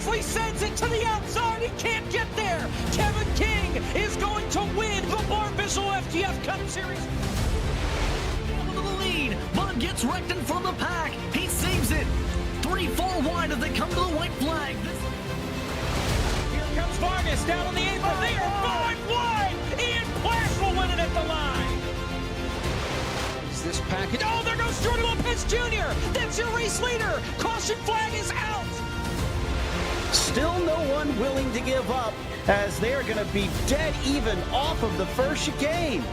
Moxley sends it to the outside. He can't get there. Kevin King is going to win the Bar Bissell FTF Cup Series. Into the lead. Bud gets wrecked in front of the pack. He saves it. 3-4 wide as they come to the white flag. Here comes Vargas down on the apron. They are 5 wide. Ian Plash will win it at the line. Is this package? Oh, there goes Jordy Lopez Jr. That's your race leader. Caution flag is out. Still no one willing to give up as they are going to be dead even off of the first chicane.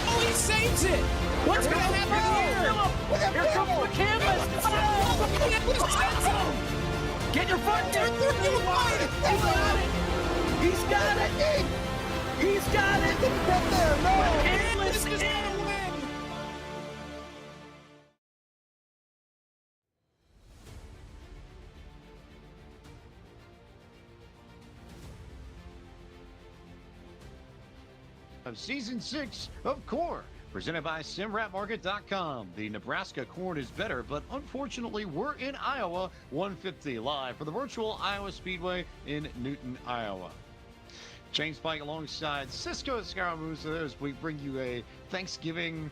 Oh, he saves it. What's going to happen here? Here comes the canvas. Get your front gear. He's got it. He's got it. Get there. No. This is going to win. Of Season 6 of Core, presented by SimRatMarket.com. The Nebraska corn is better, but unfortunately we're in Iowa 150 live for the virtual Iowa Speedway in Newton, Iowa. Shane Spike alongside Cisco Escaramuza as we bring you a Thanksgiving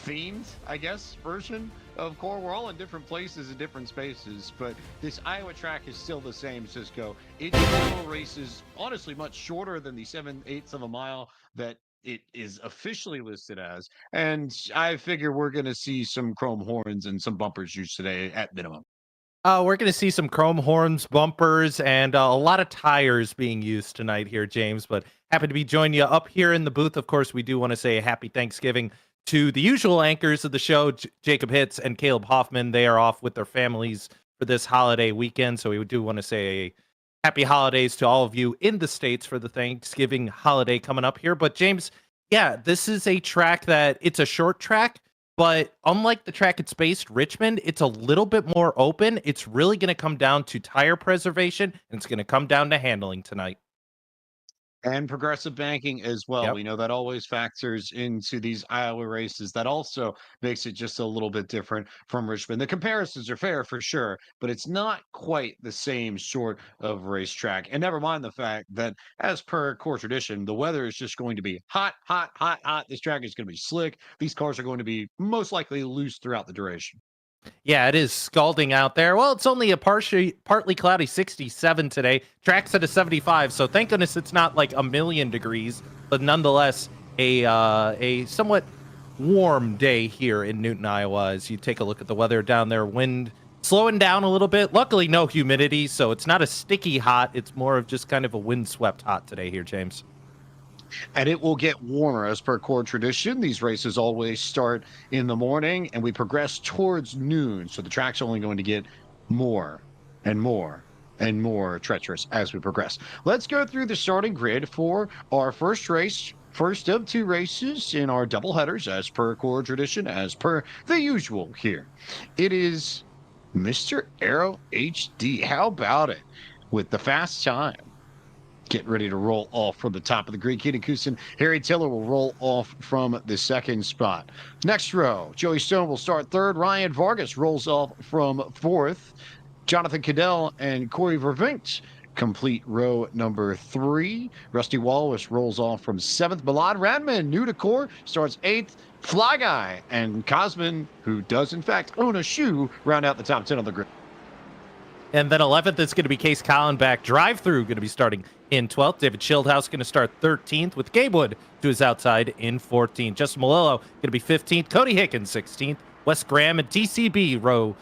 themed, I guess, version of Core. We're all in different places and different spaces, but this Iowa track is still the same, Cisco. Its total race is honestly much shorter than the 7/8 of a mile that it is officially listed as, and I figure we're going to see some chrome horns and some bumpers used today at minimum. We're going to see some chrome horns, bumpers, and a lot of tires being used tonight here, James, but happy to be joining you up here in the booth. Of course, we do want to say a happy Thanksgiving to the usual anchors of the show, Jacob Hitz and Caleb Hoffman. They are off with their families for this holiday weekend, so we do want to say happy holidays to all of you in the States for the Thanksgiving holiday coming up here. But James, yeah, this is a track that it's a short track, but unlike the track it's based, Richmond, it's a little bit more open. It's really going to come down to tire preservation, and it's going to come down to handling tonight. And progressive banking as well. Yep. We know that always factors into these Iowa races. That also makes it just a little bit different from Richmond. The comparisons are fair for sure, but it's not quite the same sort of racetrack. And never mind the fact that, as per core tradition, the weather is just going to be hot, hot, hot, hot. This track is going to be slick. These cars are going to be most likely loose throughout the duration. Yeah, it is scalding out there. Well, it's only a partly cloudy 67 today. Track's at a 75, so thank goodness it's not like a million degrees, but nonetheless, a somewhat warm day here in Newton, Iowa. As you take a look at the weather down there, wind slowing down a little bit. Luckily, no humidity, so it's not a sticky hot. It's more of just kind of a windswept hot today here, James. And it will get warmer as per core tradition. These races always start in the morning and we progress towards noon. So the track's only going to get more and more and more treacherous as we progress. Let's go through the starting grid for our first race. First of 2 races in our double headers as per core tradition, as per the usual here. It is Mr. Aero HD. How about it? With the fast time. Getting ready to roll off from the top of the grid. Keaton Kusin, Harry Tiller will roll off from the second spot. Next row, Joey Stone will start third. Ryan Vargas rolls off from fourth. Jonathan Cadell and Corey Vervinkt complete row number 3. Rusty Wallace rolls off from 7th. Milad Radman, new to core, starts 8th. Fly Guy and Cosman, who does in fact own a shoe, round out the top 10 on the grid. And then 11th, it's going to be Case Collenbach. Drive-through going to be starting in 12th. David Schildhouse going to start 13th with Gabe Wood to his outside in 14th. Justin Malillo going to be 15th. Cody Hickens 16th. Wes Graham and DCB row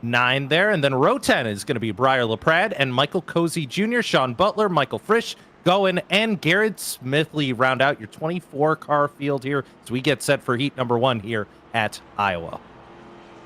9 there. And then row 10 is going to be Briar LaPrade and Michael Cozy Jr., Sean Butler, Michael Frisch, Goen, and Garrett Smithley round out your 24-car field here as we get set for heat number 1 here at Iowa.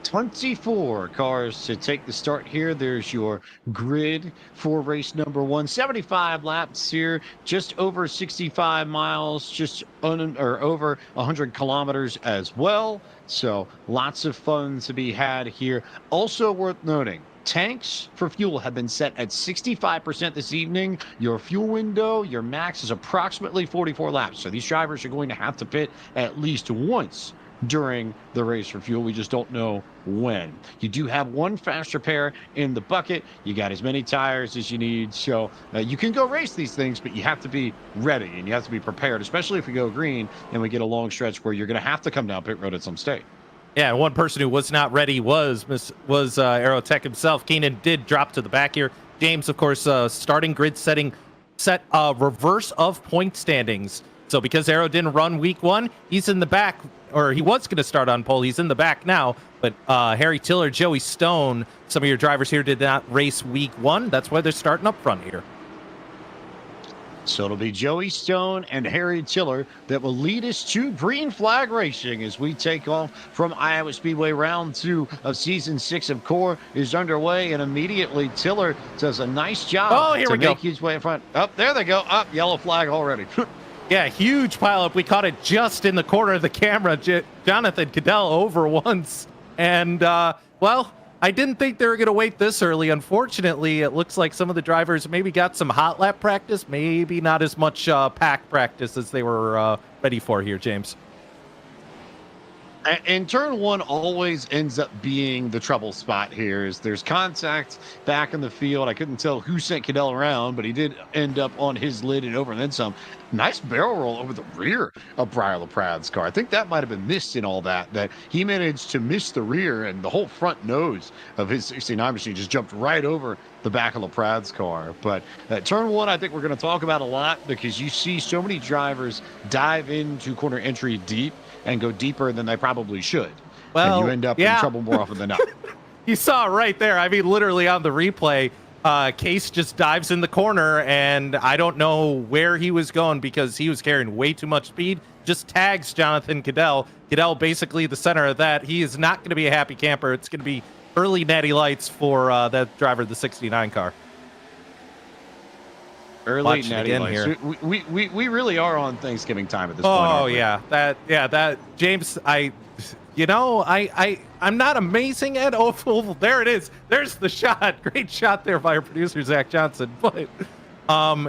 24 cars to take the start here. There's your grid for race number 1. 75 laps here, just over 65 miles, just over 100 kilometers as well. So lots of fun to be had here. Also worth noting, tanks for fuel have been set at 65% this evening. Your fuel window, your max is approximately 44 laps. So these drivers are going to have to pit at least once during the race for fuel. We just don't know when. You do have one faster pair in the bucket. You got as many tires as you need. So you can go race these things, but you have to be ready and you have to be prepared, especially if we go green and we get a long stretch where you're going to have to come down pit road at some stage. Yeah, one person who was not ready was Aerotech himself. Keenan did drop to the back here. James, of course, starting grid set reverse of point standings. So because Aero didn't run week one, he's in the back, or he was going to start on pole. He's in the back now. But Harry Tiller, Joey Stone, some of your drivers here did not race week one. That's why they're starting up front here. So it'll be Joey Stone and Harry Tiller that will lead us to green flag racing as we take off from Iowa Speedway. Round 2 of season 6 of Core is underway, and immediately Tiller does a nice job to make his way in front. Up there they go. Up, yellow flag already. Yeah, huge pileup. We caught it just in the corner of the camera. Jonathan Cadell over once. And, well, I didn't think they were going to wait this early. Unfortunately, it looks like some of the drivers maybe got some hot lap practice, maybe not as much pack practice as they were ready for here, James. And turn 1 always ends up being the trouble spot here. Is there's contact back in the field. I couldn't tell who sent Cadell around, but he did end up on his lid and over and then some. Nice barrel roll over the rear of Brian LaPrad's car. I think that might have been missed in all that he managed to miss the rear, and the whole front nose of his 69 machine just jumped right over the back of LaPrad's car. But turn 1, I think we're going to talk about a lot because you see so many drivers dive into corner entry deep and go deeper than they probably should. Well, and you end up in trouble more often than not. You saw it right there. I mean, literally on the replay, Case just dives in the corner, and I don't know where he was going because he was carrying way too much speed. Just tags Jonathan Cadell. Cadell basically the center of that. He is not going to be a happy camper. It's going to be early natty lights for that driver of the 69 car. Early natty lights. Here. We really are on Thanksgiving time at this point. Oh yeah, that James. I'm not amazing at oval. There it is. There's the shot. Great shot there by our producer Zach Johnson. But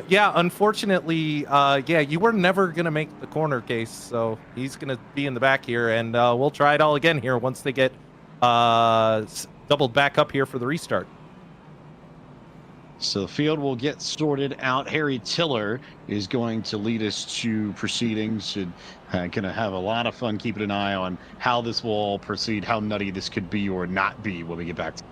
yeah, unfortunately, you were never gonna make the corner, Case. So he's gonna be in the back here, and we'll try it all again here once they get doubled back up here for the restart. So the field will get sorted out. Harry Tiller is going to lead us to proceedings and going to have a lot of fun keeping an eye on how this will all proceed, how nutty this could be or not be when we get back to.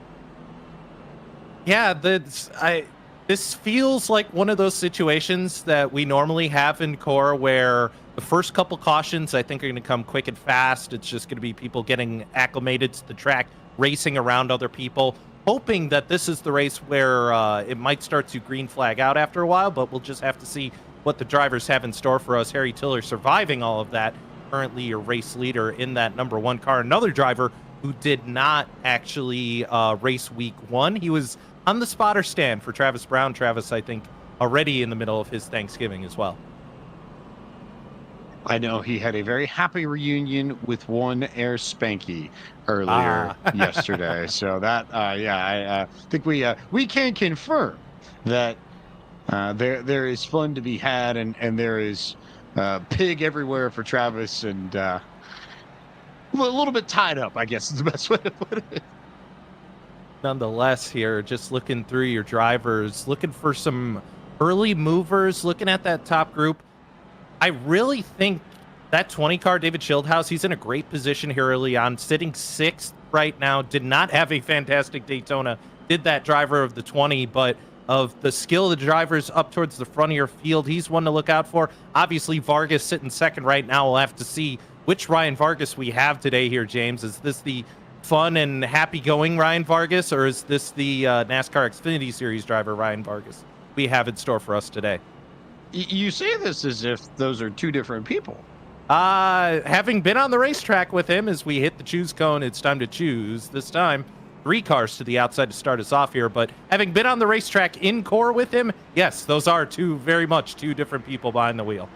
Yeah, this feels like one of those situations that we normally have in Core where the first couple cautions I think are going to come quick and fast. It's just going to be people getting acclimated to the track, racing around other people, hoping that this is the race where it might start to green flag out after a while, but we'll just have to see what the drivers have in store for us. Harry Tiller surviving all of that, currently your race leader in that number 1 car. Another driver who did not actually race week 1. He was on the spotter stand for Travis Brown. Travis, I think, already in the middle of his Thanksgiving as well. I know he had a very happy reunion with one Air Spanky earlier yesterday. So that, I think we can confirm that there is fun to be had, and there is pig everywhere for Travis, and a little bit tied up, I guess is the best way to put it. Nonetheless, here, just looking through your drivers, looking for some early movers, looking at that top group. I really think that 20 car, David Schildhaus, he's in a great position here early on, sitting 6th right now. Did not have a fantastic Daytona. Did that driver of the 20, but of the skill of the drivers up towards the front of your field, he's one to look out for. Obviously, Vargas sitting 2nd right now. We'll have to see which Ryan Vargas we have today here, James. Is this the fun and happy-going Ryan Vargas, or is this the NASCAR Xfinity Series driver Ryan Vargas we have in store for us today? You say this as if those are two different people. Having been on the racetrack with him as we hit the choose cone, it's time to choose. This time, 3 cars to the outside to start us off here. But having been on the racetrack in Core with him, yes, those are very much two different people behind the wheel.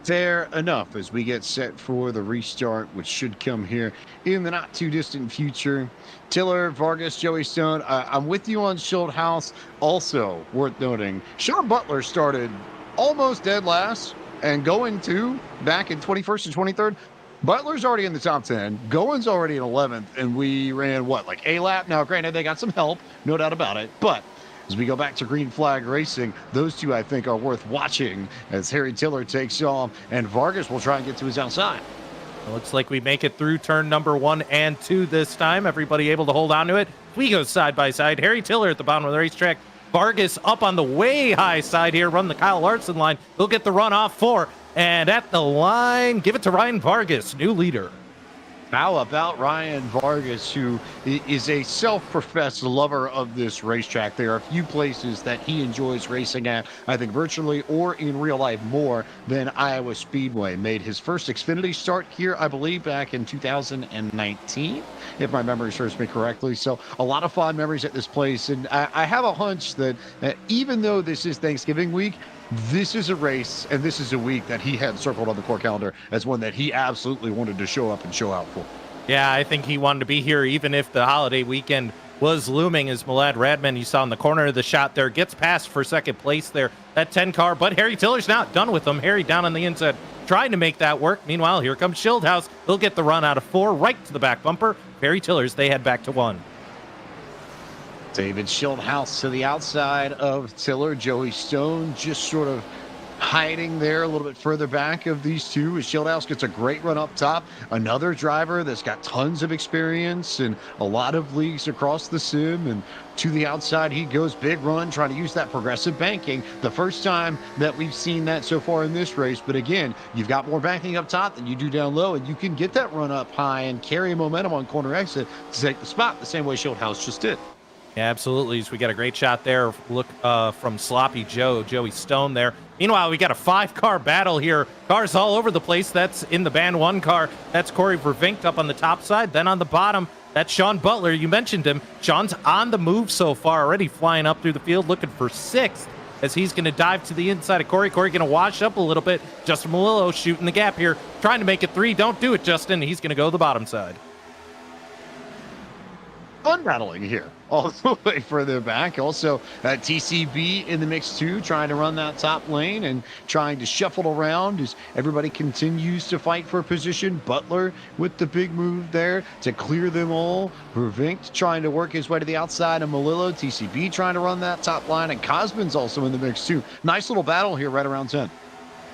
Fair enough as we get set for the restart, which should come here in the not too distant future. Tiller, Vargas, Joey Stone. I'm with you on Schildhaus. Also worth noting, Sean Butler started almost dead last And going to back in 21st and 23rd, Butler's already in the top 10. Gowen's already in 11th. And we ran what, like a lap? Now, granted, they got some help, no doubt about it. But as we go back to Green Flag Racing, those two, I think, are worth watching as Harry Tiller takes off and Vargas will try and get to his outside. It looks like we make it through turn number 1 and 2 this time. Everybody able to hold on to it. We go side by side. Harry Tiller at the bottom of the racetrack. Vargas up on the way high side here. Run the Kyle Larson line. He'll get the run off 4. And at the line, give it to Ryan Vargas, new leader. How about Ryan Vargas, who is a self-professed lover of this racetrack? There are a few places that he enjoys racing at, I think virtually or in real life more than Iowa Speedway. Made his first Xfinity start here, I believe, back in 2019, if my memory serves me correctly. So a lot of fond memories at this place. And I have a hunch that even though this is Thanksgiving week, this is a race and this is a week that he had circled on the core calendar as one that he absolutely wanted to show up and show out for. Yeah, I think he wanted to be here even if the holiday weekend was looming. As Milad Radman, you saw in the corner of the shot there, gets past for second place there, that 10 car, but Harry Tiller's not done with him. Harry down on the inside trying to make that work. Meanwhile, here comes Schildhouse. He'll get the run out of 4 right to the back bumper. Harry Tiller's, they head back to 1. David Schildhouse to the outside of Tiller. Joey Stone just sort of hiding there a little bit further back of these two as Schildhouse gets a great run up top. Another driver that's got tons of experience and a lot of leagues across the sim, and to the outside he goes. Big run trying to use that progressive banking. The first time that we've seen that so far in this race, but again, you've got more banking up top than you do down low, and you can get that run up high and carry momentum on corner exit to take the spot the same way Schildhouse just did. Yeah, absolutely. So we got a great shot there. Look from Sloppy Joe, Joey Stone there. Meanwhile, we got a 5-car battle here. Cars all over the place. That's in the band 1 car. That's Corey Vervinkt up on the top side. Then on the bottom, that's Sean Butler. You mentioned him. Sean's on the move so far, already flying up through the field, looking for 6th as he's going to dive to the inside of Corey. Corey going to wash up a little bit. Justin Malillo shooting the gap here, trying to make it 3. Don't do it, Justin. He's going to go to the bottom side. Fun battling here all the way further back. Also TCB in the mix too, trying to run that top lane and trying to shuffle around as everybody continues to fight for position. Butler with the big move there to clear them all. Vervinkt trying to work his way to the outside of Malillo. TCB trying to run that top line, and Cosman's also in the mix too. Nice little battle here right around 10.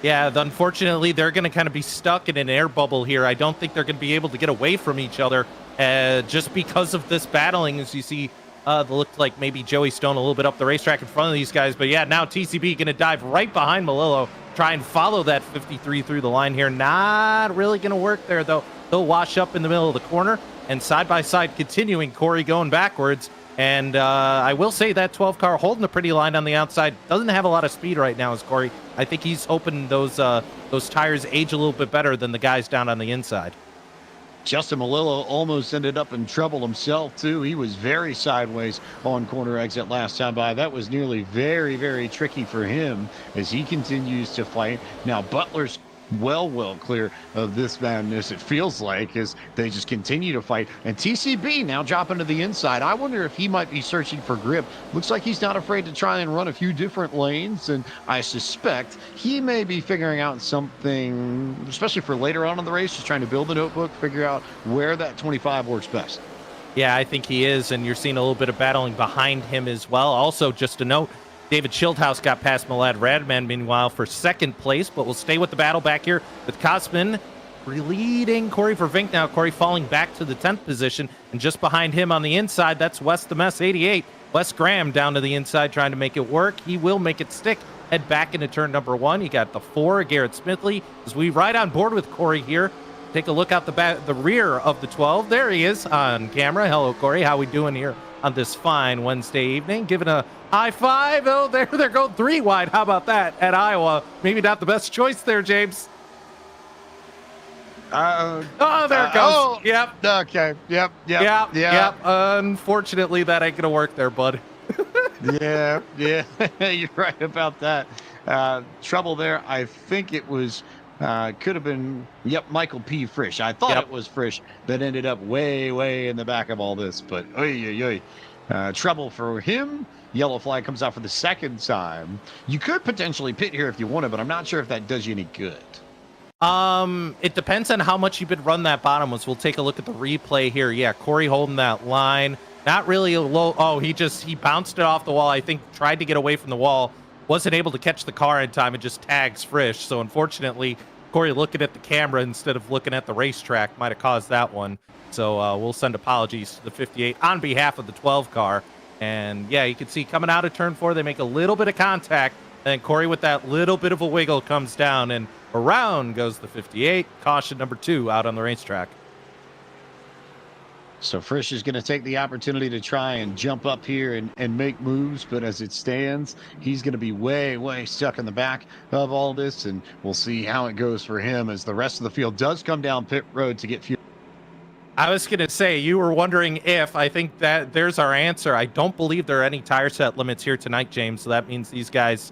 Yeah, unfortunately, they're going to kind of be stuck in an air bubble here. I don't think they're going to be able to get away from each other just because of this battling. As you see, looked like maybe Joey Stone a little bit up the racetrack in front of these guys. But yeah, now TCB going to dive right behind Malillo, try and follow that 53 through the line here. Not really going to work there, though. He'll wash up in the middle of the corner, and side by side continuing, Corey going backwards. And I will say that 12 car holding a pretty line on the outside doesn't have a lot of speed right now as Corey. I think he's hoping those tires age a little bit better than the guys down on the inside. Justin Malillo almost ended up in trouble himself too. He was very sideways on corner exit last time by. That was nearly very, very tricky for him as he continues to fight. Now Butler's well clear of this madness, it feels like, as they just continue to fight. And TCB now dropping to the inside. I wonder if he might be searching for grip. Looks like he's not afraid to try and run a few different lanes, and I suspect he may be figuring out something, especially for later on in the race, just trying to build a notebook, figure out where that 25 works best. Yeah, I think he is, and you're seeing a little bit of battling behind him as well. Also, just a note, David Schildhouse got past Milad Radman, meanwhile, for second place, but we'll stay with the battle back here with Cosman leading Corey Vervinkt now. Corey falling back to the 10th position, and just behind him on the inside, that's Wes the Mess 88. Wes Graham down to the inside trying to make it work. He will make it stick. Head back into turn number 1. You got the 4, Garrett Smithley. As we ride on board with Corey here, take a look out the rear of the 12. There he is on camera. Hello, Corey. How we doing here on this fine Wednesday evening? Giving a high five. Oh, they're going 3 wide. How about that at Iowa? Maybe not the best choice there, James. Oh, there it goes. Oh, yep. Okay. Yep. Unfortunately, that ain't gonna work there, bud. yeah. You're right about that. Trouble there. I think it was could have been Michael P. Frisch. I thought it was Frisch that ended up way in the back of all this, but Trouble for him. Yellow flag comes out for the second time. You could potentially pit here if you wanted, but I'm not sure if that does you any good. It depends on how much you've been run that bottom was. We'll take a look at the replay here. Yeah, Corey holding that line. Not really a low. Oh, he bounced it off the wall. I think tried to get away from the wall. Wasn't able to catch the car in time and just tags Frisch. So unfortunately, Corey looking at the camera instead of looking at the racetrack might have caused that one. So we'll send apologies to the 58 on behalf of the 12 car. And yeah, you can see coming out of turn 4, they make a little bit of contact. And Corey with that little bit of a wiggle comes down and around goes the 58. Caution number 2 out on the racetrack. So Frisch is going to take the opportunity to try and jump up here and make moves, but as it stands, he's going to be way, way stuck in the back of all this, and we'll see how it goes for him as the rest of the field does come down pit road to get fuel. I was going to say, you were wondering if, I think that there's our answer. I don't believe there are any tire set limits here tonight, James, so that means these guys,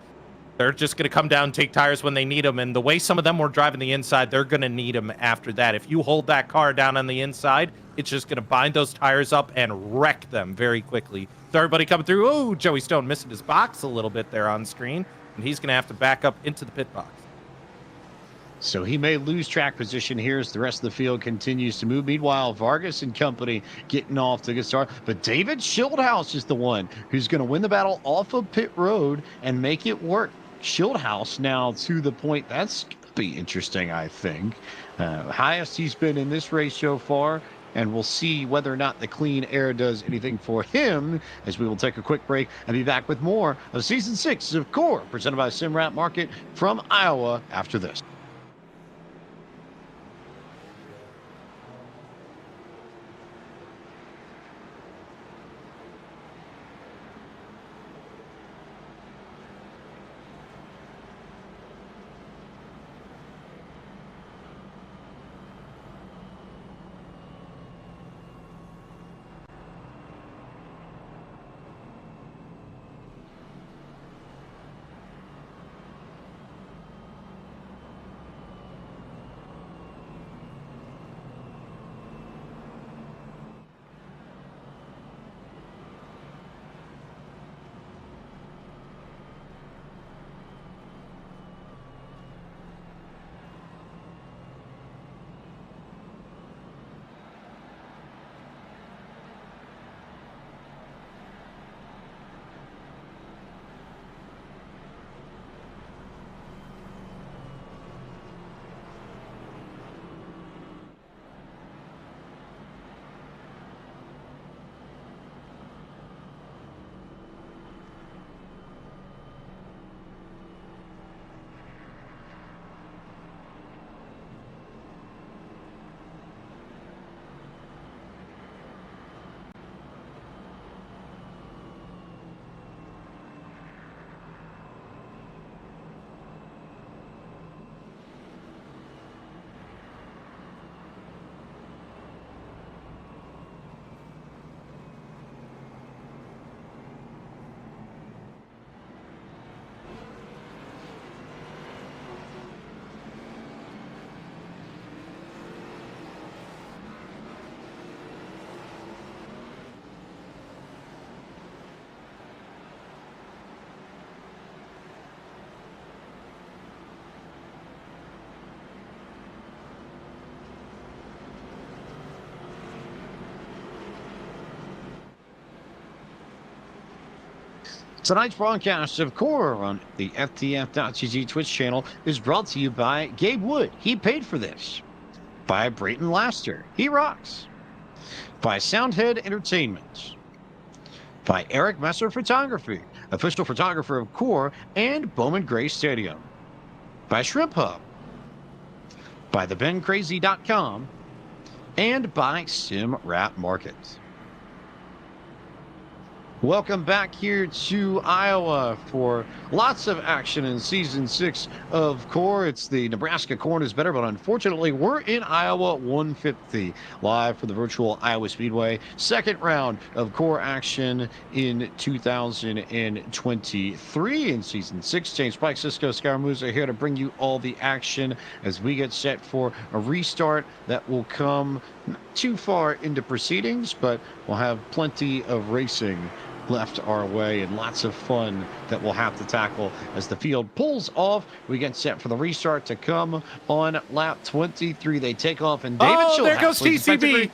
they're just going to come down and take tires when they need them. And the way some of them were driving the inside, they're going to need them after that. If you hold that car down on the inside, it's just going to bind those tires up and wreck them very quickly. So everybody coming through. Oh, Joey Stone missing his box a little bit there on screen. And he's going to have to back up into the pit box. So he may lose track position here as the rest of the field continues to move. Meanwhile, Vargas and company getting off to a good start. But David Schildhouse is the one who's going to win the battle off of pit road and make it work. Schildhouse now to the point. That's going to be interesting, I think. Highest he's been in this race so far. And we'll see whether or not the clean air does anything for him as we will take a quick break and be back with more of Season 6 of Core, presented by Simrat Market from Iowa after this. Tonight's broadcast of Core on the FTF.GG Twitch channel is brought to you by Gabe Wood. He paid for this. By Brayton Laster. He rocks. By Soundhead Entertainment. By Eric Messer Photography, official photographer of Core and Bowman Gray Stadium. By Shrimp Hub. By thebencrazy.com. And by Sim Rat Market. Welcome back here to Iowa for lots of action in Season 6 of Core. It's the Nebraska Corn is Better, but unfortunately, we're in Iowa 150, live for the virtual Iowa Speedway. Second round of Core action in 2023 in Season 6. James Pike, Cisco Scaramuza here to bring you all the action as we get set for a restart that will come not too far into proceedings, but we'll have plenty of racing left our way and lots of fun that we'll have to tackle as the field pulls off. We get set for the restart to come on lap 23. They take off, and David there goes TCB.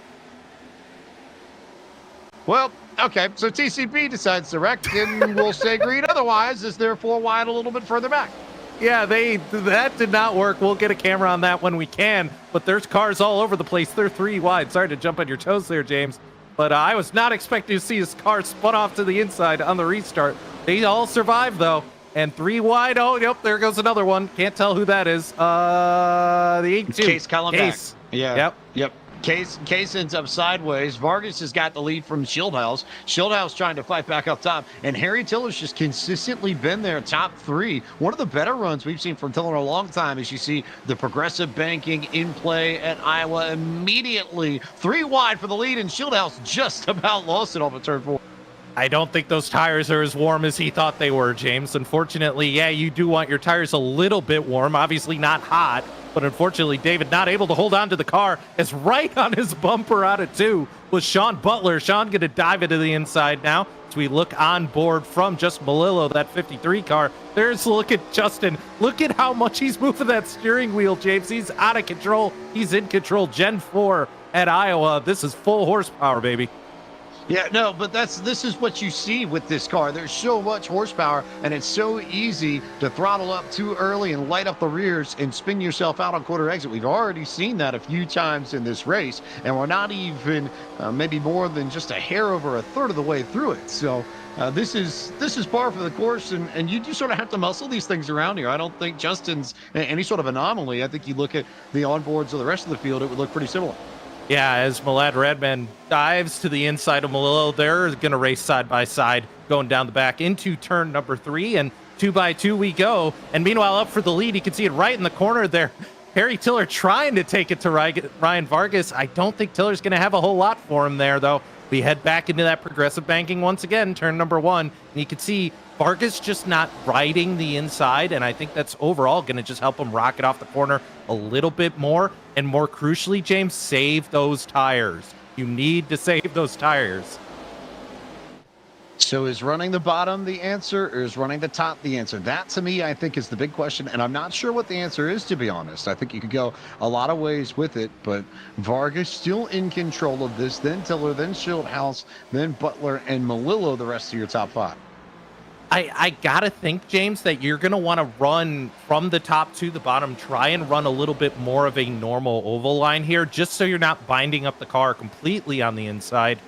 Well, okay, so TCB decides to wreck, and we'll stay green otherwise as they're 4 wide a little bit further back. Yeah, that did not work. We'll get a camera on that when we can, but there's cars all over the place. They're 3 wide. Sorry to jump on your toes there, James. But I was not expecting to see his car spun off to the inside on the restart. They all survived, though. And 3 wide. Oh, yep, there goes another one. Can't tell who that is. The 82. Case Cullen back. Yeah. Yep. Case ends up sideways. Vargas has got the lead from Shieldhouse. Shieldhouse trying to fight back up top. And Harry Tiller's just consistently been there, top 3. One of the better runs we've seen from Tiller in a long time as you see the progressive banking in play at Iowa immediately. 3 wide for the lead, and Shieldhouse just about lost it off of turn 4. I don't think those tires are as warm as he thought they were, James. Unfortunately, yeah, you do want your tires a little bit warm. Obviously not hot. But unfortunately, David not able to hold on to the car as right on his bumper out of 2 was Sean Butler. Sean going to dive into the inside now as we look on board from just Malillo, that 53 car. Look at Justin. Look at how much he's moving that steering wheel, James. He's out of control. He's in control. Gen 4 at Iowa. This is full horsepower, baby. Yeah, no, but this is what you see with this car. There's so much horsepower, and it's so easy to throttle up too early and light up the rears and spin yourself out on quarter exit. We've already seen that a few times in this race, and we're not even maybe more than just a hair over a third of the way through it. So this is par for the course, and you do sort of have to muscle these things around here. I don't think Justin's any sort of anomaly. I think you look at the onboards of the rest of the field, it would look pretty similar. Yeah, as Malad Redman dives to the inside of Malillo, they're going to race side by side, going down the back into turn number 3, and 2 by 2 we go. And meanwhile, up for the lead, you can see it right in the corner there. Harry Tiller trying to take it to Ryan Vargas. I don't think Tiller's going to have a whole lot for him there, though. We head back into that progressive banking once again, turn number 1, and you can see Vargas just not riding the inside, and I think that's overall going to just help him rocket off the corner a little bit more. And more crucially, James, save those tires. You need to save those tires. So is running the bottom the answer, or is running the top the answer? That, to me, I think is the big question, and I'm not sure what the answer is, to be honest. I think you could go a lot of ways with it, but Vargas still in control of this, then Tiller, then Shieldhouse, then Butler, and Malillo, the rest of your top 5. I gotta think, James, that you're gonna want to run from the top to the bottom, try and run a little bit more of a normal oval line here, just so you're not binding up the car completely on the inside.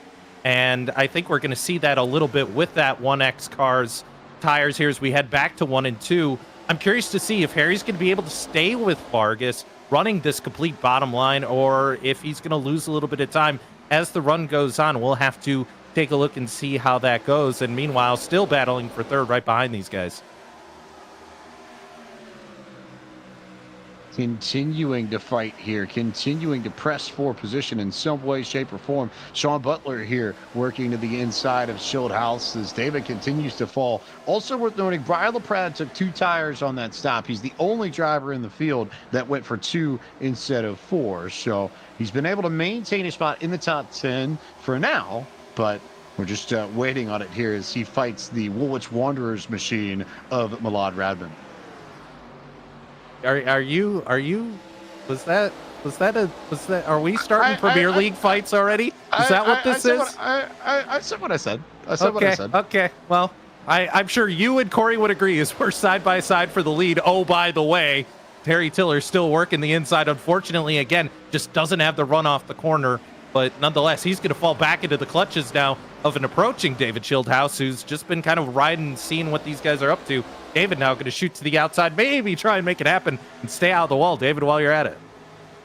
And I think we're gonna see that a little bit with that 1X car's tires here as we head back to 1 and 2. I'm curious to see if Harry's gonna be able to stay with Vargas running this complete bottom line, or if he's gonna lose a little bit of time as the run goes on. We'll have to take a look and see how that goes. And meanwhile, still battling for third right behind these guys. Continuing to fight here, continuing to press for position in some way, shape, or form. Sean Butler here working to the inside of Shieldhouse as David continues to fall. Also worth noting, Brian LaPrade took 2 tires on that stop. He's the only driver in the field that went for 2 instead of 4. So he's been able to maintain a spot in the top 10 for now, but we're just waiting on it here as he fights the Woolwich Wanderers machine of Malad Radman. Are you are we starting Premier League fights already? Is that what this is? I said what I said. I said what I said. Okay. Well, I'm sure you and Corey would agree as we're side by side for the lead. Oh, by the way, Harry Tiller still working the inside. Unfortunately, again, just doesn't have the run off the corner. But nonetheless, he's going to fall back into the clutches now of an approaching David Shieldhouse, who's just been kind of riding and seeing what these guys are up to. David now going to shoot to the outside, maybe try and make it happen and stay out of the wall, David, while you're at it.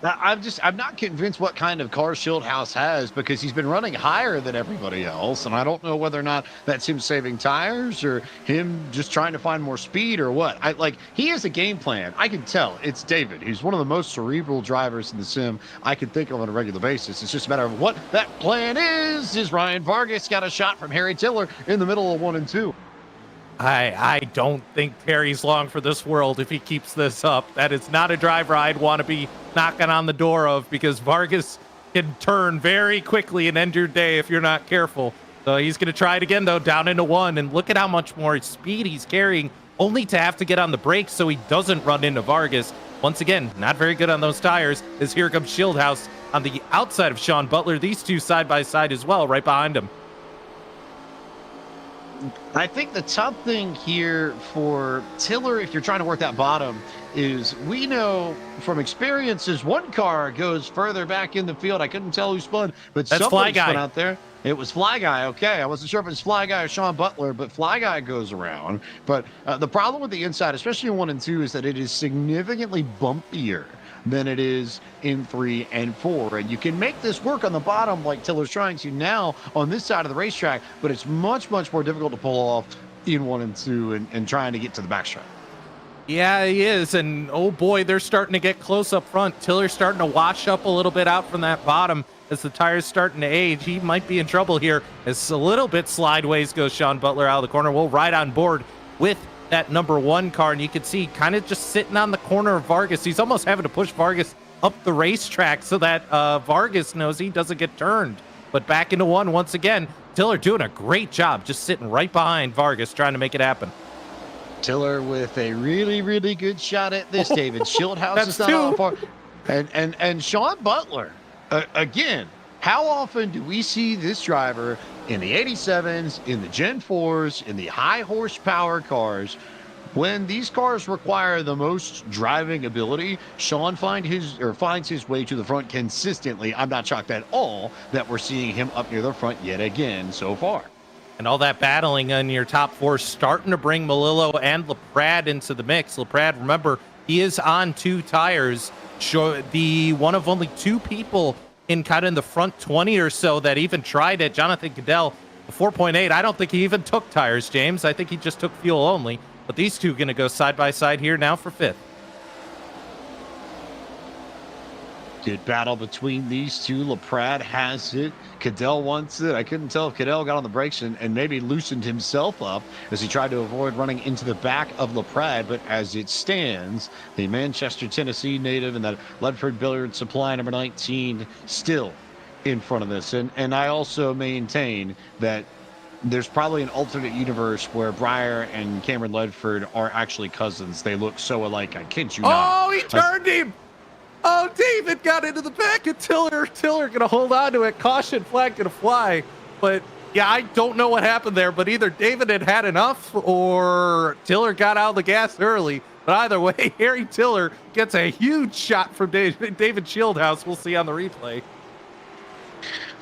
I'm not convinced what kind of car Schildhouse has, because he's been running higher than everybody else, and I don't know whether or not that's him saving tires or him just trying to find more speed or what. He has a game plan. I can tell it's David, who's one of the most cerebral drivers in the sim I can think of on a regular basis. It's just a matter of what that plan is. Is Ryan Vargas got a shot from Harry Tiller in the middle of 1 and 2? I don't think Terry's long for this world if he keeps this up. That is not a driver I'd want to be knocking on the door of, because Vargas can turn very quickly and end your day if you're not careful. So he's going to try it again, though, down into 1. And look at how much more speed he's carrying, only to have to get on the brakes so he doesn't run into Vargas. Once again, not very good on those tires, as here comes Schildhouse on the outside of Sean Butler. These two side by side as well, right behind him. I think the tough thing here for Tiller, if you're trying to work that bottom, is we know from experiences one car goes further back in the field. I couldn't tell who spun, but that's Fly Guy spun out there. It was Fly Guy. Okay, I wasn't sure if it was Fly Guy or Sean Butler, but Fly Guy goes around. But the problem with the inside, especially in 1 and 2, is that it is significantly bumpier than it is in 3 and 4. And you can make this work on the bottom like Tiller's trying to now on this side of the racetrack, but it's much, much more difficult to pull off in 1 and 2 and trying to get to the backstretch. Yeah, he is. And oh boy, they're starting to get close up front. Tiller's starting to wash up a little bit out from that bottom as the tire's starting to age. He might be in trouble here as a little bit slideways goes Sean Butler out of the corner. We'll ride on board with that number 1 car, and you can see kind of just sitting on the corner of Vargas. He's almost having to push Vargas up the racetrack so that Vargas knows he doesn't get turned. But back into 1 once again. Tiller doing a great job just sitting right behind Vargas trying to make it happen. Tiller with a really, really good shot at this, David. Schildhouse is not on far. And Sean Butler, again, how often do we see this driver in the 87s, in the Gen 4s, in the high horsepower cars? When these cars require the most driving ability, Sean finds his way to the front consistently. I'm not shocked at all that we're seeing him up near the front yet again so far. And all that battling in your top 4 starting to bring Melillo and LaPrade into the mix. LaPrade, remember, he is on 2 tires. The one of only 2 people in kind of in the front 20 or so that even tried it. Jonathan Goodell, the 4.8. I don't think he even took tires, James. I think he just took fuel only. But these two going to go side by side here now for 5th. Good battle between these two. LaPrade has it. Cadell wants it. I couldn't tell if Cadell got on the brakes and maybe loosened himself up as he tried to avoid running into the back of LaPrade. But as it stands, the Manchester, Tennessee native and that Ledford Billiard Supply number 19 still in front of this. And I also maintain that there's probably an alternate universe where Breyer and Cameron Ledford are actually cousins. They look so alike. I kid you not. Oh, he turned him. Oh, David got into the back of Tiller. Tiller going to hold on to it. Caution flag going to fly. But, yeah, I don't know what happened there. But either David had enough or Tiller got out of the gas early. But either way, Harry Tiller gets a huge shot from David Schildhouse. We'll see on the replay.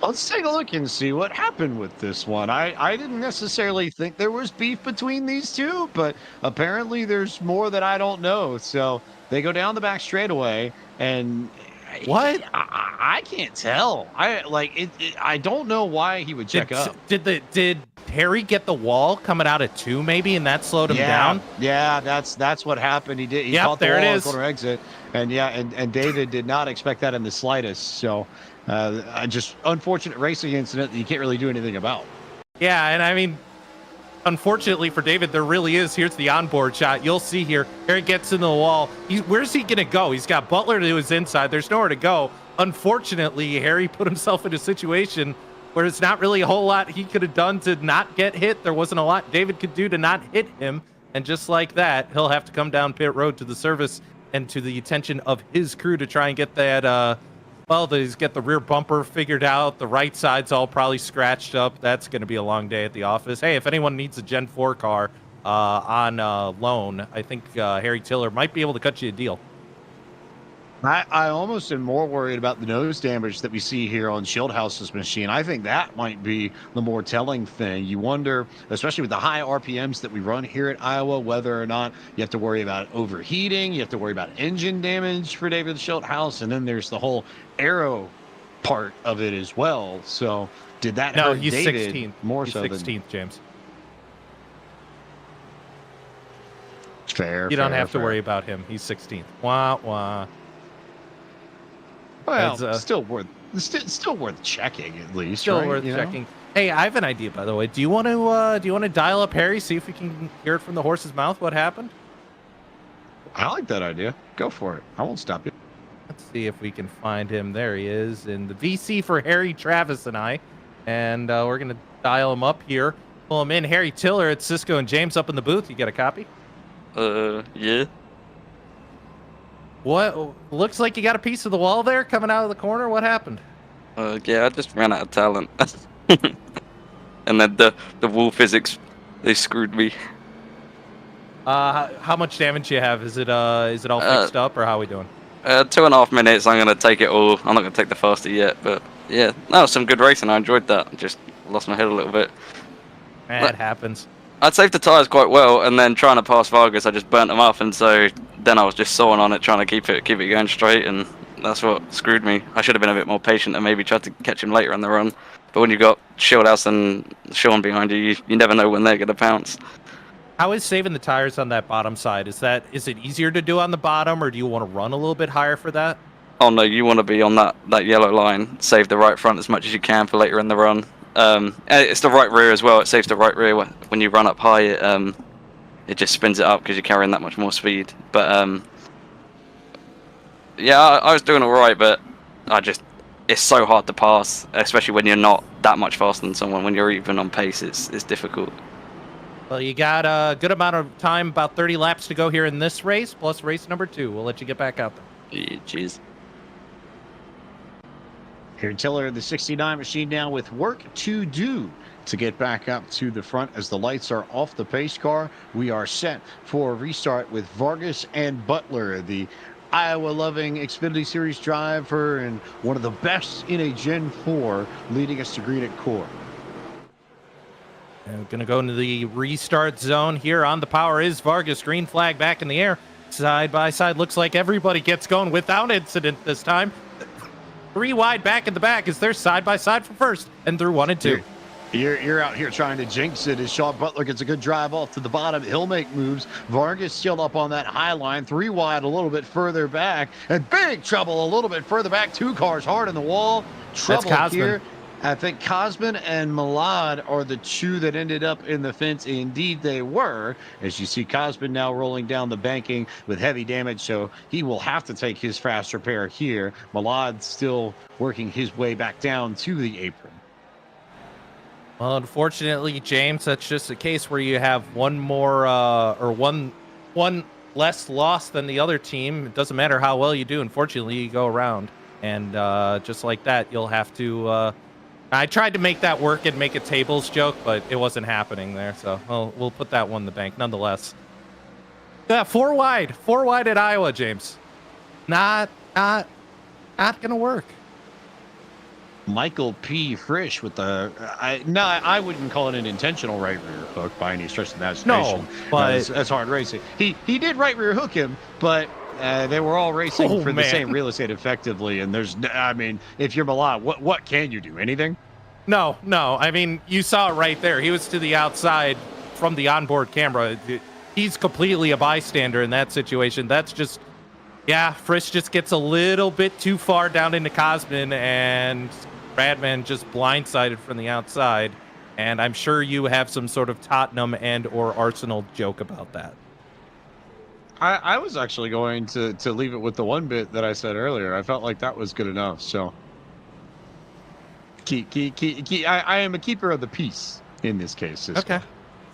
Let's take a look and see what happened with this one. I didn't necessarily think there was beef between these two, but apparently there's more that I don't know. So they go down the back straightaway, and what? I can't tell. I don't know why he would check up. Did Harry get the wall coming out at 2 maybe, and that slowed him down? Yeah, that's what happened. He did. He caught the wall on the corner exit, and and David did not expect that in the slightest. So. Just unfortunate racing incident that you can't really do anything about. Yeah, and I mean, unfortunately for David, there really is. Here's the onboard shot. You'll see here. Harry gets into the wall. Where's he going to go? He's got Butler to his inside. There's nowhere to go. Unfortunately, Harry put himself in a situation where it's not really a whole lot he could have done to not get hit. There wasn't a lot David could do to not hit him. And just like that, he'll have to come down pit road to the service and to the attention of his crew to try and get that, he's get the rear bumper figured out. The right side's all probably scratched up. That's going to be a long day at the office. Hey, if anyone needs a Gen 4 car on loan, I think Harry Tiller might be able to cut you a deal. I almost am more worried about the nose damage that we see here on Shieldhouse's machine. I think that might be the more telling thing. You wonder, especially with the high RPMs that we run here at Iowa, whether or not you have to worry about overheating, you have to worry about engine damage for David Shieldhouse, and then there's the whole aero part of it as well. So did that No, hurt he's David 16th. more He's so 16th, than James. fair? You don't have to fair. worry about him. He's 16th. Wah, wah. Well, That's, still worth checking at least. Still right? worth You know? checking. Hey, I have an idea, by the way. Do you want to dial up Harry, see if we can hear it from the horse's mouth? What happened? I like that idea. Go for it. I won't stop you. Let's see if we can find him. There he is in the VC for Harry, Travis, and I. And we're gonna dial him up here. Pull him in. Harry Tiller, it's Cisco and James up in the booth. You got a copy? Yeah. What? Looks like you got a piece of the wall there coming out of the corner. What happened? Yeah, I just ran out of talent. And then the wall physics, they screwed me. How much damage you have? Is it all fixed up, or how are we doing? 2.5 minutes, I'm gonna take it all. I'm not gonna take the faster yet, but yeah, that was some good racing. I enjoyed that. Just lost my head a little bit. It happens. I'd saved the tyres quite well, and then trying to pass Vargas, I just burnt them up, and so then I was just sawing on it, trying to keep it going straight, and that's what screwed me. I should have been a bit more patient and maybe tried to catch him later on the run. But when you've got Shieldhouse and Sean behind you, you never know when they're going to pounce. How is saving the tires on that bottom side? Is it easier to do on the bottom, or do you want to run a little bit higher for that? Oh no, you want to be on that yellow line, save the right front as much as you can for later in the run. It's the right rear as well. It saves the right rear when you run up high. It just spins it up because you're carrying that much more speed. But yeah, I was doing all right, but it's so hard to pass, especially when you're not that much faster than someone. When you're even on pace, it's difficult. Well, you got a good amount of time, about 30 laps to go here in this race, plus race number 2. We'll let you get back out there. Yeah, jeez. Here, Tiller, the 69 machine now with work to do to get back up to the front as the lights are off the pace car. We are set for a restart with Vargas and Butler, the Iowa-loving Xfinity Series driver and one of the best in a Gen 4, leading us to green at core. And we're going to go into the restart zone here. On the power is Vargas. Green flag back in the air. Side by side. Looks like everybody gets going without incident this time. 3 wide back in the back as they're side by side for first and through 1 and 2. You're out here trying to jinx it as Sean Butler gets a good drive off to the bottom. He'll make moves. Vargas still up on that high line. 3 wide a little bit further back. And big trouble a little bit further back. 2 cars hard in the wall. Trouble here. I think Cosman and Malad are the 2 that ended up in the fence. Indeed, they were. As you see, Cosman now rolling down the banking with heavy damage, so he will have to take his fast repair here. Malad still working his way back down to the apron. Well, unfortunately, James, that's just a case where you have one more or one less loss than the other team. It doesn't matter how well you do. Unfortunately, you go around, and just like that, you'll have to. I tried to make that work and make a tables joke, but it wasn't happening there. So we'll put that one in the bank, nonetheless. Yeah, 4 wide at Iowa, James. Not gonna work. Michael P. Frisch with the I wouldn't call it an intentional right rear hook by any stretch of the imagination. No, but that's hard racing. He did right rear hook him, but they were all racing for the same real estate effectively. And if you're Milan, what can you do? Anything? No. I mean, you saw it right there. He was to the outside from the onboard camera. He's completely a bystander in that situation. That's just, Frisch just gets a little bit too far down into Cosman, and Radman just blindsided from the outside. And I'm sure you have some sort of Tottenham and or Arsenal joke about that. I was actually going to leave it with the one bit that I said earlier. I felt like that was good enough. So I am a keeper of the peace in this case.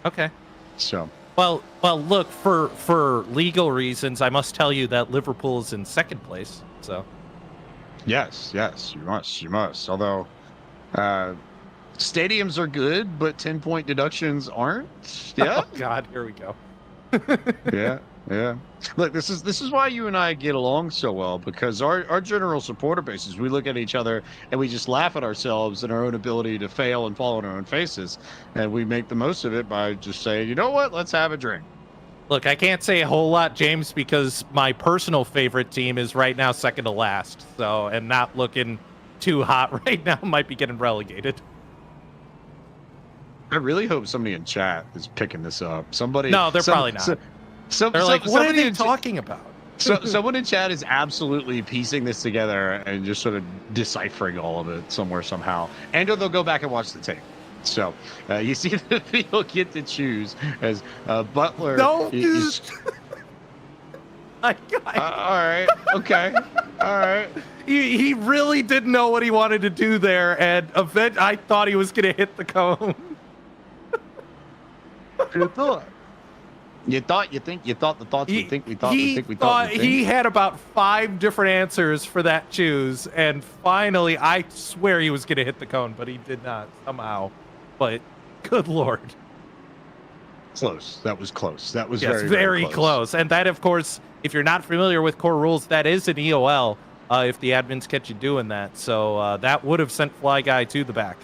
Okay. So well, look, for legal reasons, I must tell you that Liverpool is in second place. So yes, you must. Although stadiums are good, but 10-point deductions aren't. Yeah. Oh God, here we go. Yeah. Yeah. Look, this is why you and I get along so well, because our general supporter bases, we look at each other and we just laugh at ourselves and our own ability to fail and fall on our own faces. And we make the most of it by just saying, you know what, let's have a drink. Look, I can't say a whole lot, James, because my personal favorite team is right now second to last. So, and not looking too hot right now, might be getting relegated. I really hope somebody in chat is picking this up. Somebody. No, they're probably not. They're like, what are they talking about? So someone in chat is absolutely piecing this together and just sort of deciphering all of it somewhere somehow. And they'll go back and watch the tape. So you see the field get to choose as Butler. No, is, my all right. Okay. All right. He really didn't know what he wanted to do there, and I thought he was going to hit the cone. You thought. You thought, you think, you thought the thoughts, we think, we thought, we think, we thought. He had about 5 different answers for that choose, and finally, I swear he was going to hit the cone, but he did not somehow. But good Lord. Close. That was close. That was yes, very close. And that, of course, if you're not familiar with core rules, that is an EOL if the admins catch you doing that. So that would have sent Fly Guy to the back.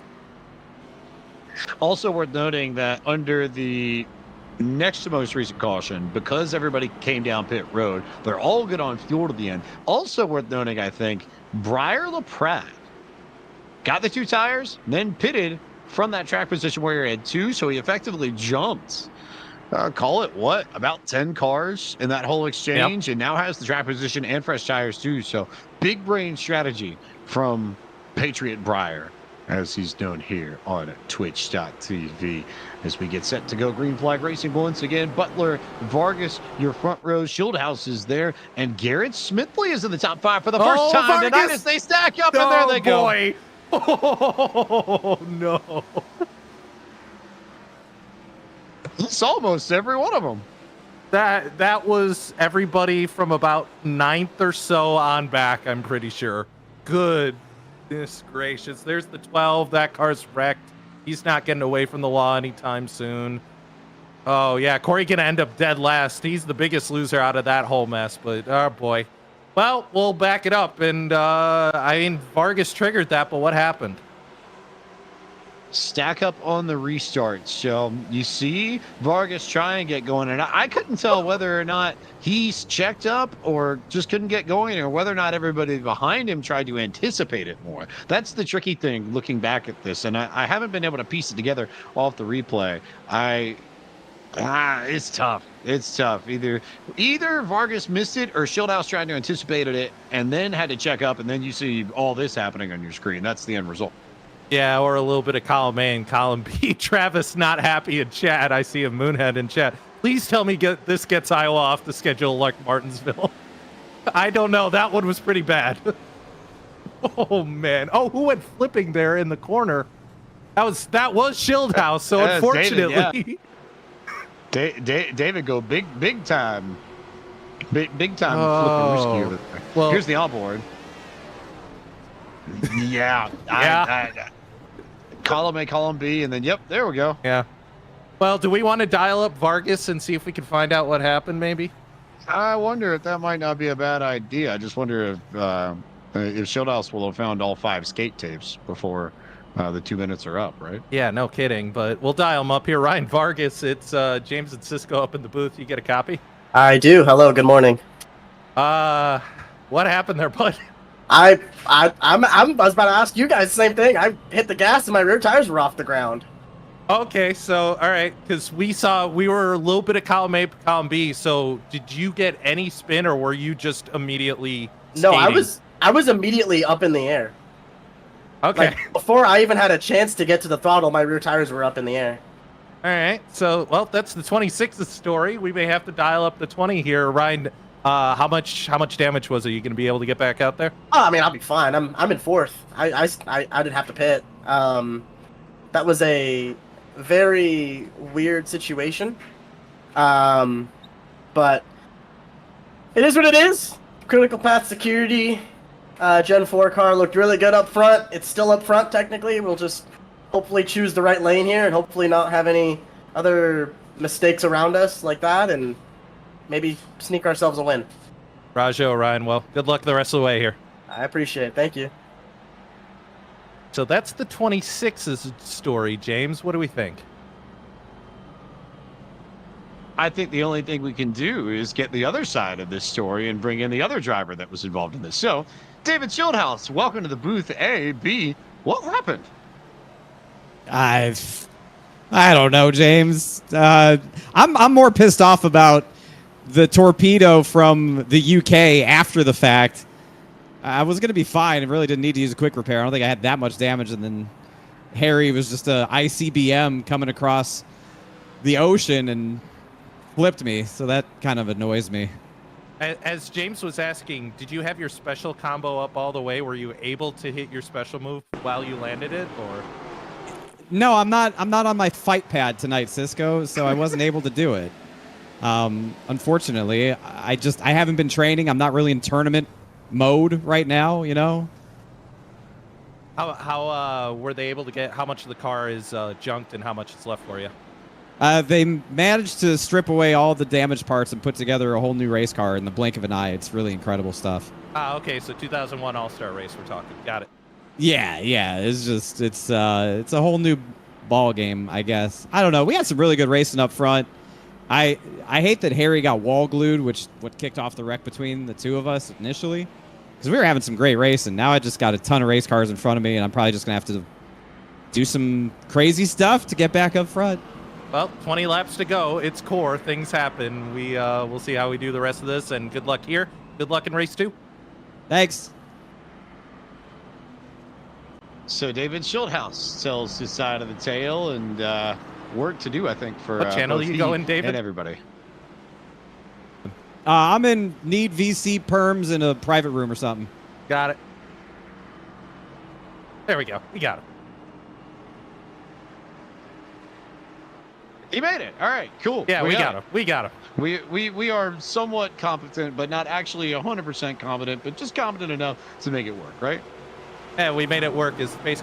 Also worth noting that under the next to most recent caution, because everybody came down pit road, they're all good on fuel to the end. Also worth noting, I think, Briar LaPrade got the 2 tires, then pitted from that track position where he had 2, so he effectively jumped. Call it what? About 10 cars in that whole exchange, and now has the track position and fresh tires too. So big brain strategy from Patriot Briar, as he's known here on Twitch.tv. As we get set to go green flag racing once again, Butler, Vargas, your front row, Shieldhouse is there, and Garrett Smithley is in the top 5 for the first time Vargas. tonight as they stack up, and there they go. Boy. Oh, no. It's almost every one of them. That was everybody from about 9th or so on back, I'm pretty sure. Goodness gracious. There's the 12. That car's wrecked. He's not getting away from the law anytime soon. Oh, yeah. Corey going to end up dead last. He's the biggest loser out of that whole mess, but oh, boy. Well, we'll back it up. And, I mean, Vargas triggered that, but what happened? Stack up on the restart. So you see Vargas try and get going, and I couldn't tell whether or not he's checked up or just couldn't get going, or whether or not everybody behind him tried to anticipate it more. That's the tricky thing looking back at this, and I haven't been able to piece it together off the replay. It's tough. It's tough. Either Vargas missed it or Shieldhouse tried to anticipate it and then had to check up, and then you see all this happening on your screen. That's the end result. Yeah, or a little bit of column A and column B. Travis not happy in chat. I see a Moonhead in chat. Please tell me this gets Iowa off the schedule like Martinsville. I don't know. That one was pretty bad. Oh, man. Oh, who went flipping there in the corner? That was Shieldhouse, so unfortunately. David, yeah. David go big time. Big time flipping risky. Well, here's the onboard. Yeah. Column A, column B, and then, yep, there we go. Yeah. Well, do we want to dial up Vargas and see if we can find out what happened, maybe? I wonder if that might not be a bad idea. I just wonder if Shieldhouse will have found all 5 skate tapes before the 2 minutes are up, right? Yeah, no kidding. But we'll dial him up here. Ryan Vargas, it's James and Cisco up in the booth. You get a copy? I do. Hello, good morning. What happened there, bud? I was about to ask you guys the same thing. I hit the gas and my rear tires were off the ground. Okay, so all right, because we were a little bit of column A, column B. So did you get any spin, or were you just immediately skating? No, I was immediately up in the air. Okay. Like, before I even had a chance to get to the throttle, my rear tires were up in the air. All right, so well, that's the 26th story. We may have to dial up the 20 here, Ryan. How much damage was it? You going to be able to get back out there? Oh, I mean, I'll be fine. I'm in 4th. I didn't have to pit. That was a very weird situation. But it is what it is. Critical path security. Gen 4 car looked really good up front. It's still up front technically. We'll just hopefully choose the right lane here and hopefully not have any other mistakes around us like that, and maybe sneak ourselves a win. Rajo, Ryan, well, good luck the rest of the way here. I appreciate it. Thank you. So that's the 26's story, James. What do we think? I think the only thing we can do is get the other side of this story and bring in the other driver that was involved in this. So, David Schildhouse, welcome to the booth. A, B, what happened? I don't know, James. I'm more pissed off about the torpedo from the UK after the fact. I was going to be fine. I really didn't need to use a quick repair. I don't think I had that much damage. And then Harry was just a ICBM coming across the ocean and flipped me. So that kind of annoys me. As James was asking, did you have your special combo up all the way? Were you able to hit your special move while you landed it, or? No, I'm not on my fight pad tonight, Cisco, so I wasn't able to do it. Unfortunately, I haven't been training. I'm not really in tournament mode right now, you know. How were they able to get how much of the car is junked and how much is left for you? They managed to strip away all the damaged parts and put together a whole new race car in the blink of an eye. It's really incredible stuff. Okay, so 2001 All-Star race we're talking. Got it. Yeah. It's a whole new ball game, I guess. I don't know. We had some really good racing up front. I hate that Harry got wall glued, which what kicked off the wreck between the two of us initially, because we were having some great racing. Now I just got a ton of race cars in front of me, and I'm probably just gonna have to do some crazy stuff to get back up front. Well, 20 laps to go. It's core. Things happen. We'll see how we do the rest of this, and good luck here. Good luck in race 2. Thanks. So David Schildhouse tells his side of the tale, and work to do, I think, for what channel both you he going, David? and everybody. I'm in need VC perms in a private room or something. Got it. There we go. We got it. He made it. All right, cool. Yeah, we got him. We got him. We are somewhat competent, but not actually 100% competent, but just competent enough to make it work, right? Yeah, we made it work. Is the base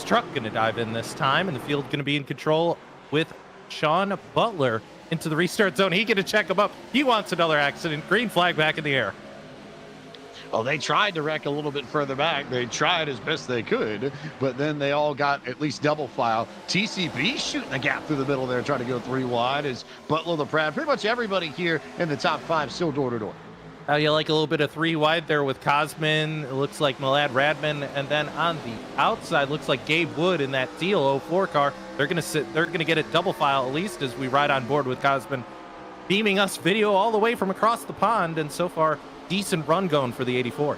truck gonna dive in this time, and the field gonna be in control with Sean Butler into the restart zone. He gonna check him up. He wants another accident. Green flag back in the air. Well, they tried to wreck a little bit further back. They tried as best they could, but then they all got at least double file. TCB shooting a gap through the middle there, trying to go 3 wide as Butler, the Pratt, pretty much everybody here in the top 5 still door to door. You like a little bit of 3 wide there with Cosman. It looks like Milad Radman, and then on the outside looks like Gabe Wood in that Teal 04 car. They're gonna get it double file at least as we ride on board with Cosman beaming us video all the way from across the pond, and so far decent run going for the 84.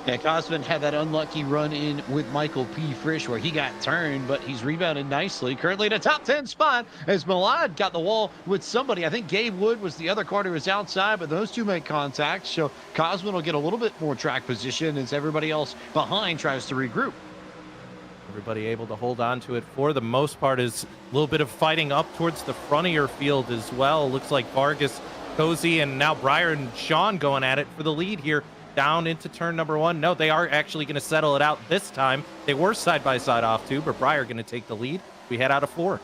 Yeah, Cosman had that unlucky run in with Michael P. Frisch where he got turned, but he's rebounded nicely. Currently in a top 10 spot as Milad got the wall with somebody. I think Gabe Wood was the other car who was outside, but those two make contact. So Cosman will get a little bit more track position as everybody else behind tries to regroup. Everybody able to hold on to it for the most part. Is a little bit of fighting up towards the front of your field as well. Looks like Vargas, Cozy, and now Breyer and Sean going at it for the lead here down into turn number 1. No, they are actually going to settle it out this time. They were side by side off 2, but Breyer going to take the lead. We head out of 4.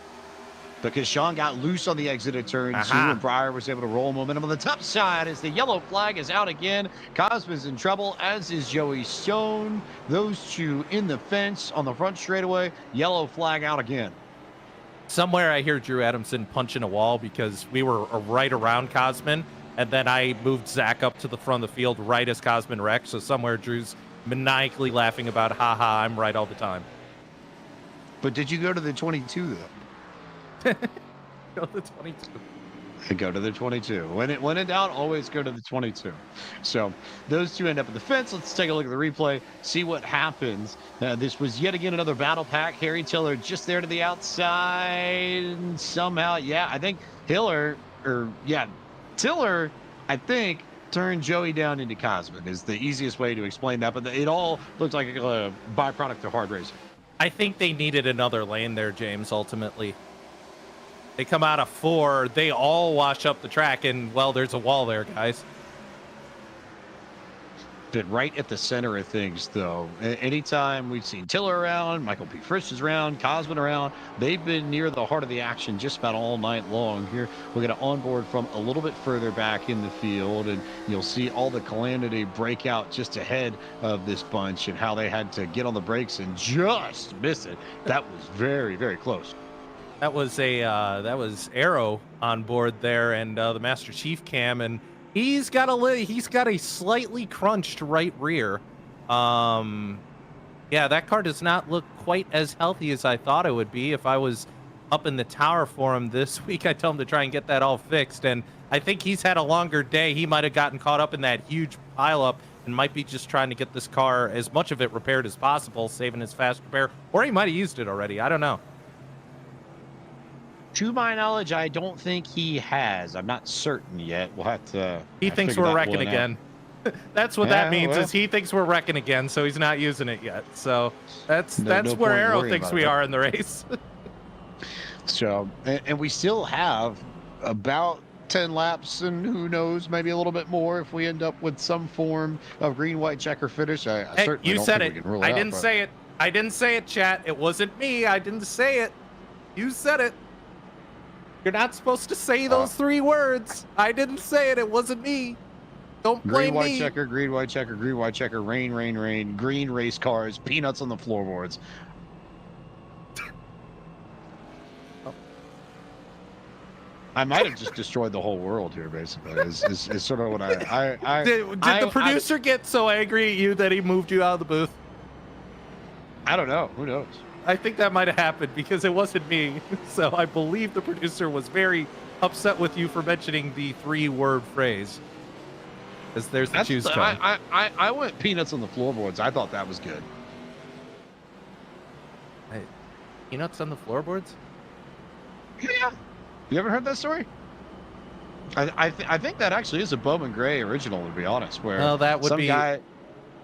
Because Sean got loose on the exit of turn 2, and Breyer was able to roll momentum on the top side as the yellow flag is out again. Cosman's in trouble, as is Joey Stone. Those two in the fence on the front straightaway. Yellow flag out again. Somewhere I hear Drew Adamson punching a wall because we were right around Cosman, and then I moved Zach up to the front of the field right as Cosman wrecked. So somewhere Drew's maniacally laughing about, haha, I'm right all the time. But did you go to the 22, though? Go to the 22. Go to the 22. When in doubt, always go to the 22. So those two end up at the fence. Let's take a look at the replay, see what happens. This was yet again another battle pack. Harry Tiller just there to the outside. Somehow, yeah, I think Tiller, I think, turned Joey down into Cosman is the easiest way to explain that. But it all looks like a byproduct of hard racing. I think they needed another lane there, James, ultimately. They come out of 4. They all wash up the track, and, well, there's a wall there, guys. been right at the center of things, though. Anytime we've seen Tiller around, Michael P. Frisch is around, Cosman around, they've been near the heart of the action just about all night long. Here, we're going to onboard from a little bit further back in the field, and you'll see all the calamity break out just ahead of this bunch and how they had to get on the brakes and just miss it. That was very, very close. That was Arrow on board there, and the Master Chief Cam, and he's got a slightly crunched right rear. Yeah, that car does not look quite as healthy as I thought it would be. If I was up in the tower for him this week, I tell him to try and get that all fixed. And I think he's had a longer day. He might have gotten caught up in that huge pileup and might be just trying to get this car, as much of it repaired as possible, saving his fast repair. Or he might have used it already. I don't know. To my knowledge, I don't think he has. I'm not certain yet. We'll have to. He thinks we're wrecking again. That's what that means, is he thinks we're wrecking again, so he's not using it yet. So that's where Arrow thinks we are in the race. So, and we still have about 10 laps, and who knows, maybe a little bit more if we end up with some form of green, white checker finish. I certainly you don't said think it. we can rule it I out, didn't but- say it. I didn't say it, chat. It wasn't me. I didn't say it. You said it. You're not supposed to say those 3 words. I didn't say it. It wasn't me. Don't blame Green, white me. checker, green, white checker, green, white checker, rain, rain, rain, green race cars, peanuts on the floorboards. I might have just destroyed the whole world here, basically, is sort of what I Did the producer get so angry at you that he moved you out of the booth? I don't know. Who knows? I think that might have happened because it wasn't me. So I believe the producer was very upset with you for mentioning the 3-word phrase. Because there's the choose cone. I went peanuts on the floorboards. I thought that was good. Hey, peanuts on the floorboards? Yeah. You ever heard that story? I think that actually is a Bowman Gray original, to be honest. Where well, that would some be guy,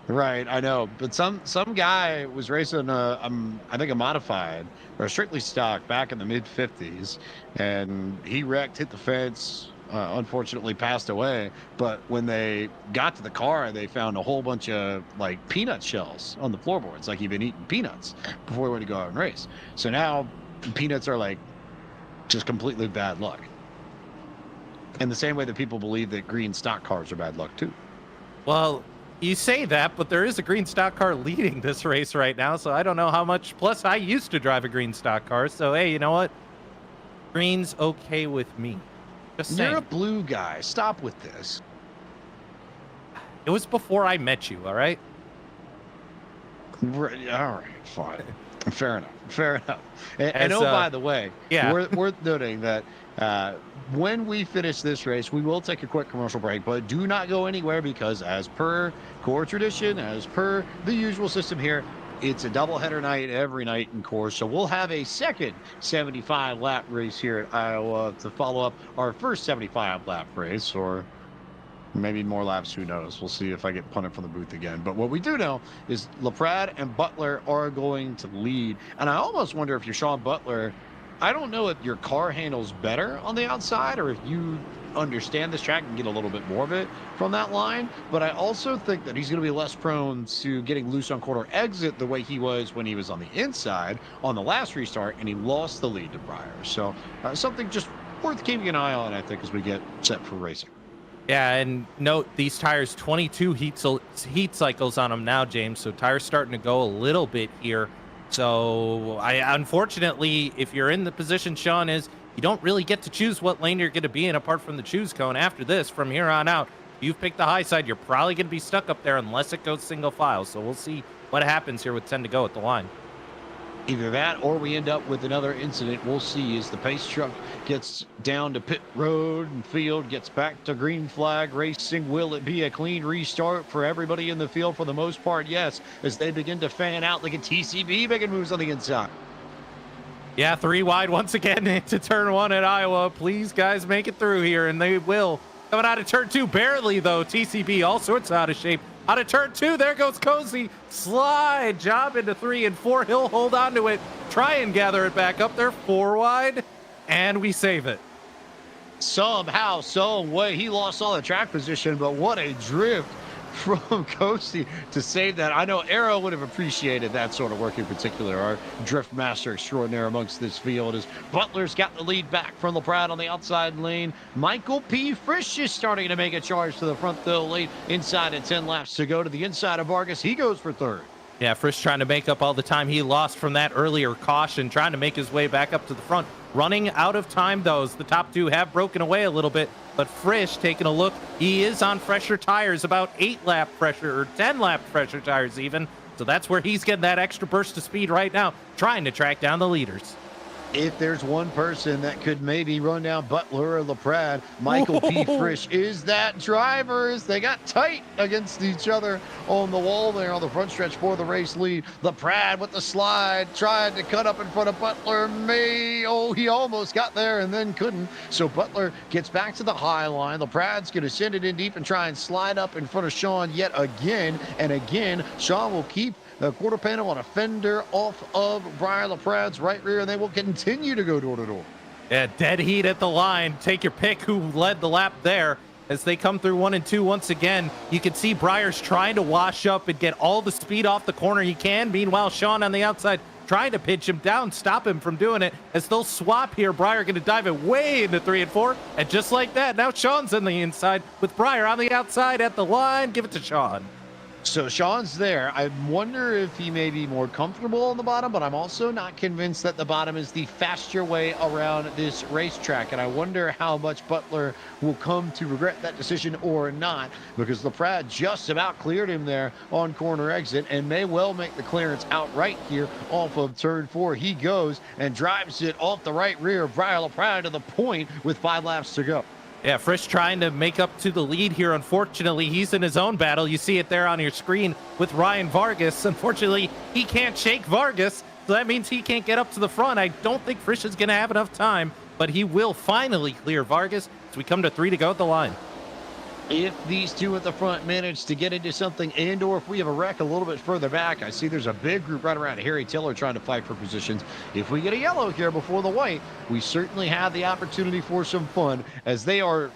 right? I know, but some guy was racing I think a modified or a strictly stock back in the mid '50s, and he wrecked, hit the fence. Unfortunately, passed away. But when they got to the car, they found a whole bunch of like peanut shells on the floorboards, like he'd been eating peanuts before he went to go out and race. So now peanuts are like just completely bad luck. In the same way that people believe that green stock cars are bad luck too. Well, you say that, but there is a green stock car leading this race right now, so I don't know how much. Plus, I used to drive a green stock car, so hey, you know what? Green's okay with me. Just saying. You're a blue guy. Stop with this. It was before I met you, all right? Right, all right, fine. Fair enough. Fair enough. And As, oh, by the way, yeah. worth noting that when we finish this race, we will take a quick commercial break, but do not go anywhere because as per core tradition, as per the usual system here, it's a doubleheader night every night in course. So we'll have a second 75-lap race here at Iowa to follow up our first 75-lap race, or maybe more laps, who knows. We'll see if I get punted from the booth again. But what we do know is LaPrade and Butler are going to lead. And I almost wonder if you're Sean Butler, I don't know if your car handles better on the outside or if you understand this track and get a little bit more of it from that line. But I also think that he's going to be less prone to getting loose on corner exit the way he was when he was on the inside on the last restart and he lost the lead to Breyer. So something just worth keeping an eye on, I think, as we get set for racing. Yeah, and note these tires, 22 heat cycles on them now, James. So tires starting to go a little bit here. So unfortunately, if you're in the position Sean is, you don't really get to choose what lane you're going to be in apart from the choose cone. After this, from here on out, if you've picked the high side, you're probably going to be stuck up there unless it goes single file. So we'll see what happens here with 10 to go at the line. Either that or we end up with another incident. We'll see as the pace truck gets down to pit road and field, gets back to green flag racing. Will it be a clean restart for everybody in the field? For the most part, yes, as they begin to fan out like a TCB making moves on the inside. Yeah, 3 wide once again into turn 1 at Iowa. Please, guys, make it through here, and they will. Coming out of turn 2, barely, though. TCB all sorts out of shape. Out of turn 2, there goes Cozy. Slide, job into 3 and 4. He'll hold on to it. Try and gather it back up there. 4 wide, and we save it. Somehow, some way, he lost all the track position, but what a drift from Coasty to save that. I know Arrow would have appreciated that sort of work in particular. Our drift master extraordinaire amongst this field as Butler's got the lead back from LaPrade on the outside lane. Michael P. Frisch is starting to make a charge to the front, though, late inside at 10 laps to go to the inside of Vargas. He goes for third. Yeah, Frisch trying to make up all the time he lost from that earlier caution, trying to make his way back up to the front. Running out of time, though, as the top two have broken away a little bit. But Frisch taking a look, he is on fresher tires, about 8-lap fresher, or 10-lap fresher tires even. So that's where he's getting that extra burst of speed right now, trying to track down the leaders. If there's one person that could maybe run down Butler or LaPrade, Michael P. Frisch is that driver. As they got tight against each other on the wall there on the front stretch for the race lead. LaPrade with the slide, tried to cut up in front of Butler. He almost got there and then couldn't. So Butler gets back to the high line. LaPrade's going to send it in deep and try and slide up in front of Sean yet again. And again, Sean will keep the quarter panel on a fender off of Brian LaPrade's right rear, and they will continue to go door to door. Yeah, dead heat at the line. Take your pick who led the lap there. As they come through 1 and 2 once again, you can see Breyer's trying to wash up and get all the speed off the corner he can. Meanwhile, Sean on the outside trying to pitch him down, stop him from doing it. As they'll swap here, Breyer going to dive it way into 3 and 4. And just like that, now Sean's on the inside with Breyer on the outside at the line. Give it to Sean. So Sean's there. I wonder if he may be more comfortable on the bottom, but I'm also not convinced that the bottom is the faster way around this racetrack. And I wonder how much Butler will come to regret that decision or not, because LaPrade just about cleared him there on corner exit and may well make the clearance outright here off of turn 4. He goes and drives it off the right rear of Brian LaPrade to the point with 5 laps to go. Yeah, Frisch trying to make up to the lead here. Unfortunately, he's in his own battle. You see it there on your screen with Ryan Vargas. Unfortunately, he can't shake Vargas, so that means he can't get up to the front. I don't think Frisch is going to have enough time, but he will finally clear Vargas as we come to 3 to go at the line. If these two at the front manage to get into something, and or if we have a wreck a little bit further back, I see there's a big group right around Harry Tiller trying to fight for positions. If we get a yellow here before the white, we certainly have the opportunity for some fun, as they are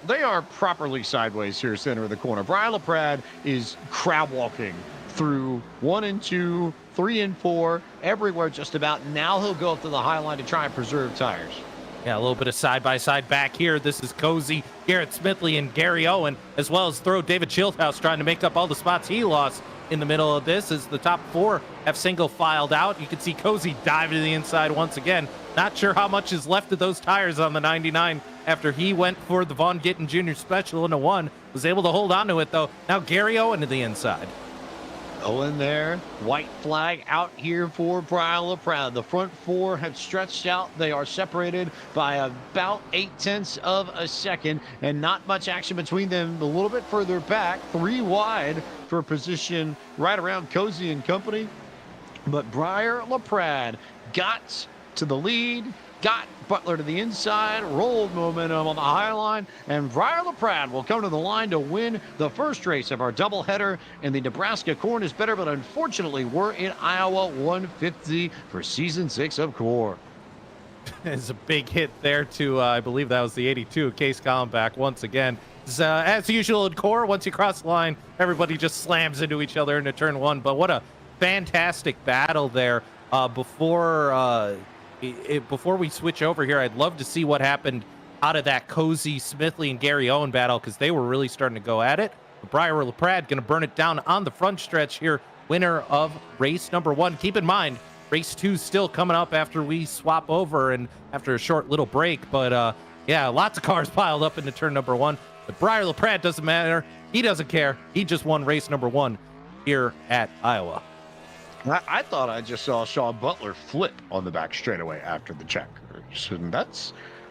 properly sideways here center of the corner. Brian LaPrade is crab walking through 1 and 2, 3 and 4, everywhere just about. Now he'll go up to the high line to try and preserve tires. Yeah, a little bit of side-by-side back here. This is Cozy, Garrett Smithley, and Gary Owen, as well as throw David Schildhouse trying to make up all the spots he lost in the middle of this as the top 4 have single filed out. You can see Cozy diving to the inside once again. Not sure how much is left of those tires on the 99 after he went for the Von Gittin Jr. Special in a 1. Was able to hold on to it, though. Now Gary Owen to the inside. Owen there, white flag out here for Brian LaPrade. The front 4 have stretched out. They are separated by about 0.8 of a second, and not much action between them. A little bit further back, 3 wide for position right around Cozy and company. But Brian LaPrade got to the lead, got Butler to the inside, rolled momentum on the high line, and Brian LaPrade will come to the line to win the first race of our doubleheader. And the Nebraska Corn is better, but unfortunately we're in Iowa 150 for season 6 of Core. It's a big hit there to, I believe that was the 82, Case Collenbach once again. As usual in Core, once you cross the line, everybody just slams into each other into turn 1. But what a fantastic battle there. Before we switch over here, I'd love to see what happened out of that Cozy, Smithley, and Gary Owen battle, because they were really starting to go at it. But Brian LaPrade going to burn it down on the front stretch here, winner of race number 1. Keep in mind, race 2 still coming up after we swap over and after a short little break. But yeah, lots of cars piled up into turn number 1. But Brian LaPrade doesn't matter. He doesn't care. He just won race number 1 here at Iowa. I thought I just saw Sean Butler flip on the back straightaway after the check.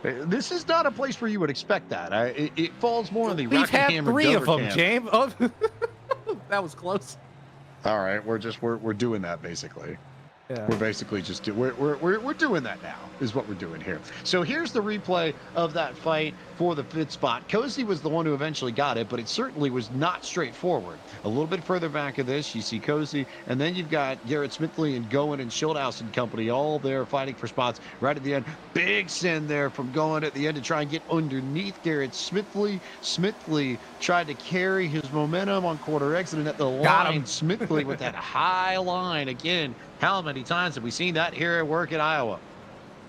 And this is not a place where you would expect that. It falls more on the We've had Rockingham 3 of them, camp. James. Oh, that was close. All right, we're doing that basically. Yeah. We're basically just we're doing that now is what we're doing here. So here's the replay of that fight for the 5th spot. Cozy was the one who eventually got it, but it certainly was not straightforward. A little bit further back of this, you see Cozy, and then you've got Garrett Smithley and Goen and Schildhouse and company all there fighting for spots right at the end. Big send there from Goen at the end to try and get underneath Garrett Smithley. Smithley tried to carry his momentum on quarter exit, and at the line, Smithley with that high line again. How many times have we seen that here at work in Iowa?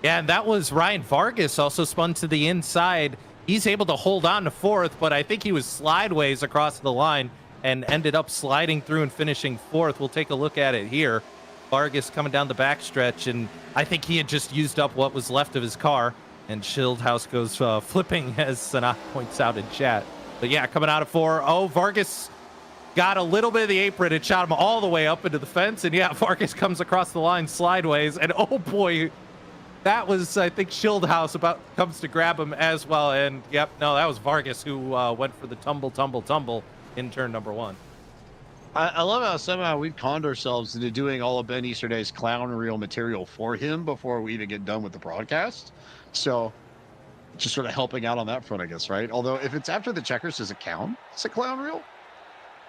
Yeah, and that was Ryan Vargas also spun to the inside. He's able to hold on to 4th, but I think he was slideways across the line and ended up sliding through and finishing 4th. We'll take a look at it here. Vargas coming down the backstretch, and I think he had just used up what was left of his car, and Schildhouse goes flipping, as Sanat points out in chat. But yeah, coming out of 4. Oh, Vargas got a little bit of the apron and shot him all the way up into the fence. And yeah, Vargas comes across the line sideways. And oh boy, that was, I think, Schildhouse comes to grab him as well. And yep, no, that was Vargas who went for the tumble in turn number 1. I love how somehow we've conned ourselves into doing all of Ben Easterday's clown reel material for him before we even get done with the broadcast. So just sort of helping out on that front, I guess, right? Although if it's after the checkers, does it count? It's a clown reel?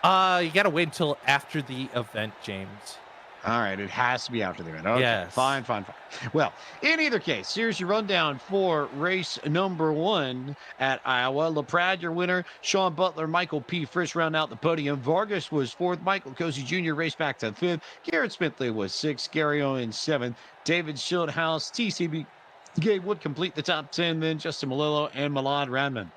You gotta wait until after the event, James. All right, it has to be after the event. Okay, yes. Fine. Well, in either case, here's your rundown for race number 1 at Iowa. LaPrade, your winner. Sean Butler, Michael P. Frisch round out the podium. Vargas was 4th. Michael Cozy Jr. raced back to 5th. Garrett Smithley was 6th. Gary Owen 7th. David Schildhouse, TCB Gabe would complete the top 10. Then Justin Malillo and Milan Radman.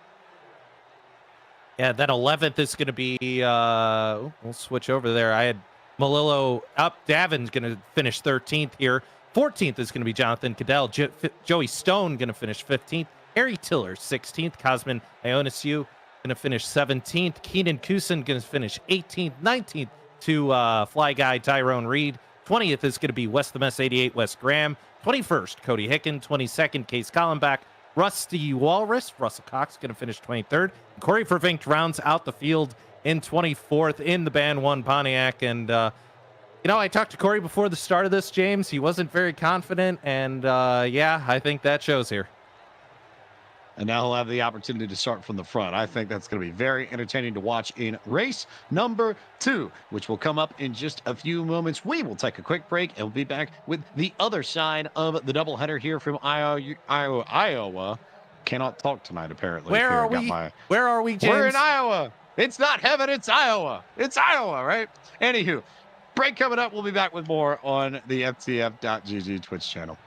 Yeah, then 11th is going to be, we'll switch over there. I had Malillo up. Davin's going to finish 13th here. 14th is going to be Jonathan Cadell. Joey Stone going to finish 15th. Harry Tiller, 16th. Cosmin Ionisu going to finish 17th. Keenan Kusin going to finish 18th. 19th to Fly Guy Tyrone Reed. 20th is going to be West the Mess 88, Wes Graham. 21st, Cody Hicken. 22nd, Case Collenbach. Rusty Walrus, Russell Cox, going to finish 23rd. Corey Vervinkt rounds out the field in 24th in the Band 1 Pontiac. And, I talked to Corey before the start of this, James. He wasn't very confident. And, yeah, I think that shows here. And now he'll have the opportunity to start from the front. I think that's going to be very entertaining to watch in race number 2, which will come up in just a few moments. We will take a quick break and we'll be back with the other side of the doubleheader here from Iowa. Cannot talk tonight, apparently. Where are we, James? We're in Iowa. It's not heaven, it's Iowa. It's Iowa, right? Anywho, break coming up. We'll be back with more on the FTF.GG Twitch channel.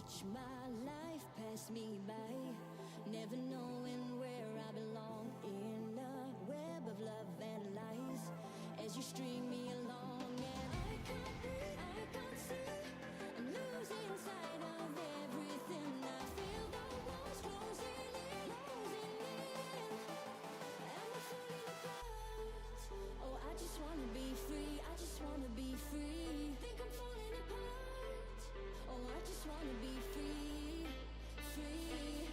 Watch my life pass me by, never knowing where I belong in a web of love and lies. As you string me along, and I can't breathe, I can't see. I'm losing sight of everything. I feel the walls closing in, closing in. I'm falling apart. Oh, I just wanna be free. I just wanna be free. Think I'm falling apart. Oh, I just wanna be free, free.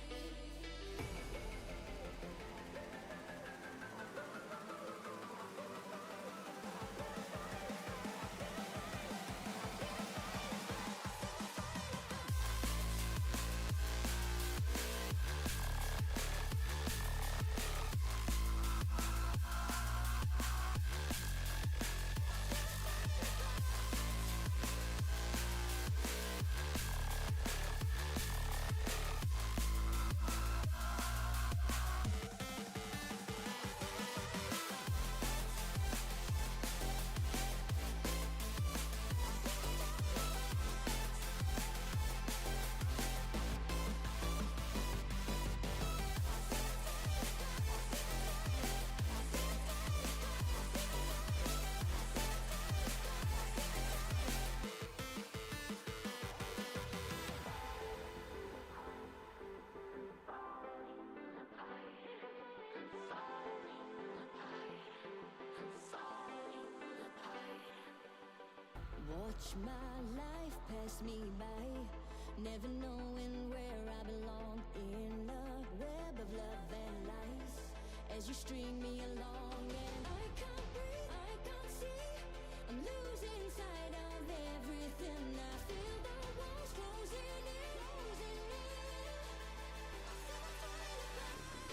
Watch my life pass me by, never knowing where I belong in a web of love and lies. As you string me along, and I can't breathe, I can't see. I'm losing sight of everything. I feel the walls closing in, closing in. I feel the falling apart. I feel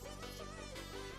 the falling apart.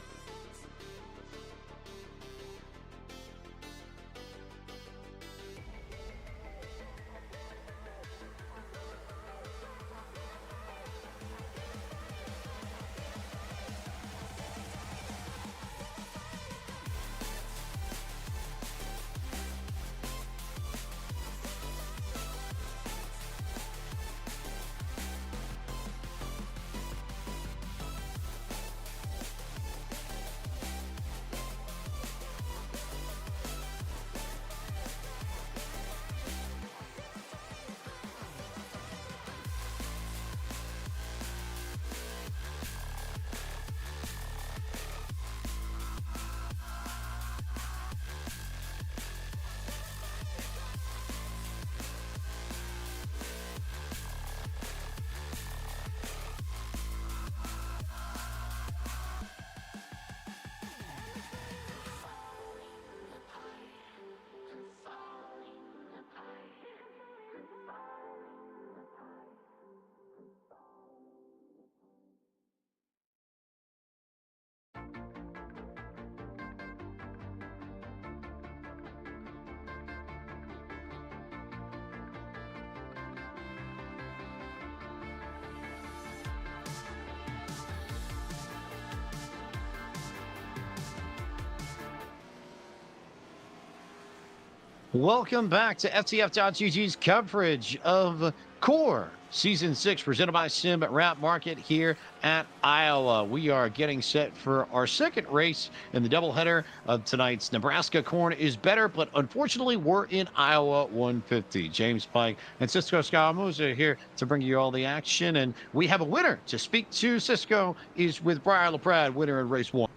Welcome back to FTF.GG's coverage of Core Season 6, presented by Sim Wrap Market here at Iowa. We are getting set for our second race in the doubleheader of tonight's Nebraska Corn is Better, but unfortunately, we're in Iowa 150. James Pike and Cisco Scaramuza here to bring you all the action, and we have a winner to speak to. Cisco is with Briar LaPrade, winner in race 1.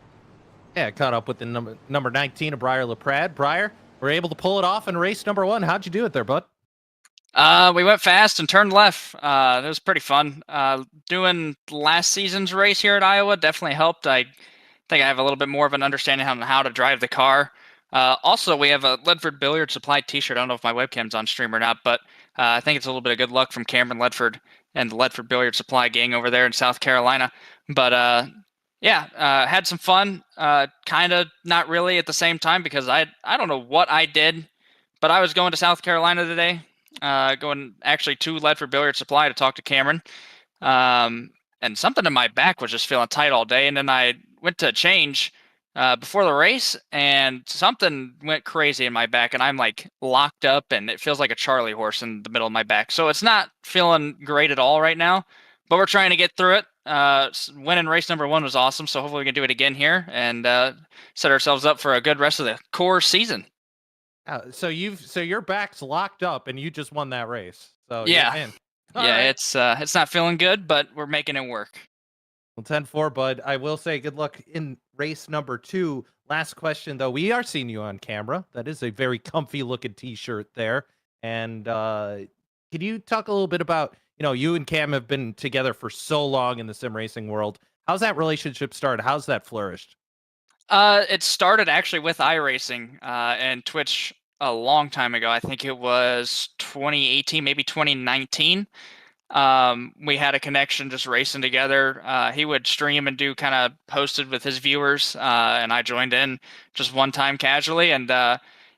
Yeah, caught up with the number 19 of Briar LaPrade. Briar, we're able to pull it off in race number 1. How'd you do it there, bud? We went fast and turned left. It was pretty fun. Doing last season's race here at Iowa definitely helped. I think I have a little bit more of an understanding on how to drive the car. Also, we have a Ledford Billiard Supply t-shirt. I don't know if my webcam's on stream or not, but I think it's a little bit of good luck from Cameron Ledford and the Ledford Billiard Supply gang over there in South Carolina. But yeah, had some fun. Kind of not really at the same time because I don't know what I did, but I was going to South Carolina today. Going actually to Ledford Billiard Supply to talk to Cameron. And something in my back was just feeling tight all day. And then I went to change before the race, and something went crazy in my back, and I'm like locked up, and it feels like a Charlie horse in the middle of my back. So it's not feeling great at all right now, but we're trying to get through it. Winning race number 1 was awesome, so hopefully we can do it again here and set ourselves up for a good rest of the core season. So your back's locked up, and you just won that race. So Yeah, man. All yeah, right. it's not feeling good, but we're making it work. Well, 10-4, bud. I will say good luck in race number 2. Last question, though. We are seeing you on camera. That is a very comfy looking t-shirt there. And can you talk a little bit about, you and Cam have been together for so long in the sim racing world. How's that relationship started? How's that flourished? It started actually with iRacing and Twitch a long time ago. I think it was 2018, maybe 2019. We had a connection just racing together. He would stream and do kind of hosted with his viewers, and I joined in just one time casually, and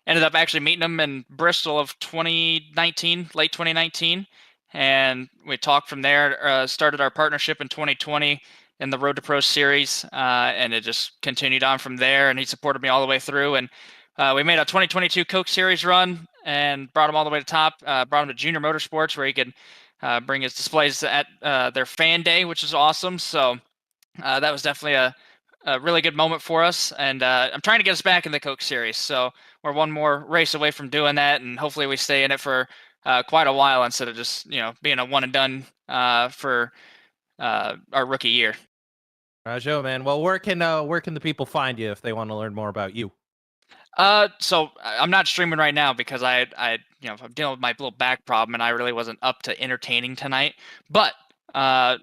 ended up actually meeting him in Bristol of 2019, late 2019, and we talked from there. Started our partnership in 2020 in the Road to Pro series, and it just continued on from there. And he supported me all the way through, and we made a 2022 Coke Series run and brought him all the way to top. Brought him to Junior Motorsports where he could bring his displays at their fan day, which is awesome. So that was definitely a really good moment for us. And I'm trying to get us back in the Coke Series. So we're one more race away from doing that, and hopefully we stay in it for quite a while instead of just being a one and done for our rookie year. Rajo, man. Well, where can the people find you if they want to learn more about you? So I'm not streaming right now because I'm dealing with my little back problem, and I really wasn't up to entertaining tonight. But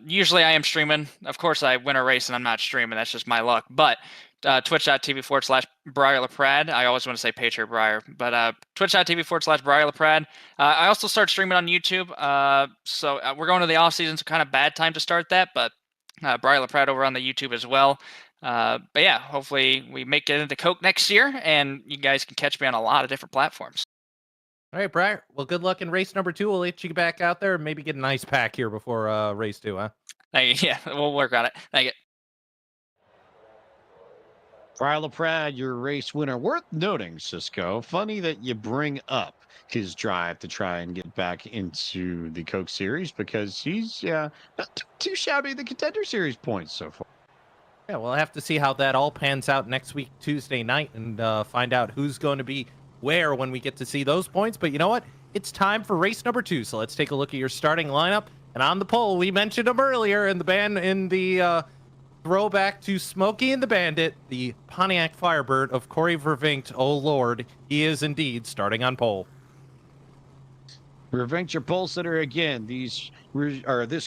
usually I am streaming. Of course, I win a race and I'm not streaming. That's just my luck. But twitch.tv/BriarLaPrad. I always want to say Patriot Briar, but twitch.tv/BriarLaPrad. I also start streaming on YouTube. So we're going to the off season, so kind of bad time to start that. But Briar LaPrad over on the YouTube as well. But yeah, hopefully we make it into Coke next year, and you guys can catch me on a lot of different platforms. All right, Briar. Well, good luck in race number 2. We'll let you get back out there and maybe get a nice pack here before race 2, huh? Yeah, we'll work on it. Thank you. Briar LaPrad, your race winner. Worth noting, Cisco. Funny that you bring up his drive to try and get back into the Coke Series because he's not too shabby the Contender Series points so far. Yeah, we'll have to see how that all pans out next week, Tuesday night, and find out who's going to be where when we get to see those points. But you know what? It's time for race number 2. So let's take a look at your starting lineup. And on the pole, we mentioned him earlier in the throwback to Smokey and the Bandit, the Pontiac Firebird of Corey Vervinkt. Oh, Lord, he is indeed starting on pole. Vervinkt, your pole sitter again. This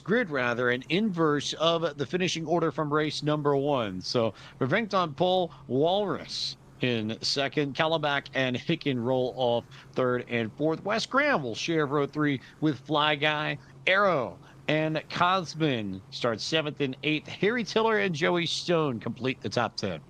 grid, rather, an inverse of the finishing order from race number 1. So Vervinkt on pole, Walrus in second, Calabac and Hicken roll off third and fourth. Wes Graham will share row 3 with Fly Guy, Arrow and Cosman start 7th and 8th. Harry Tiller and Joey Stone complete the top 10.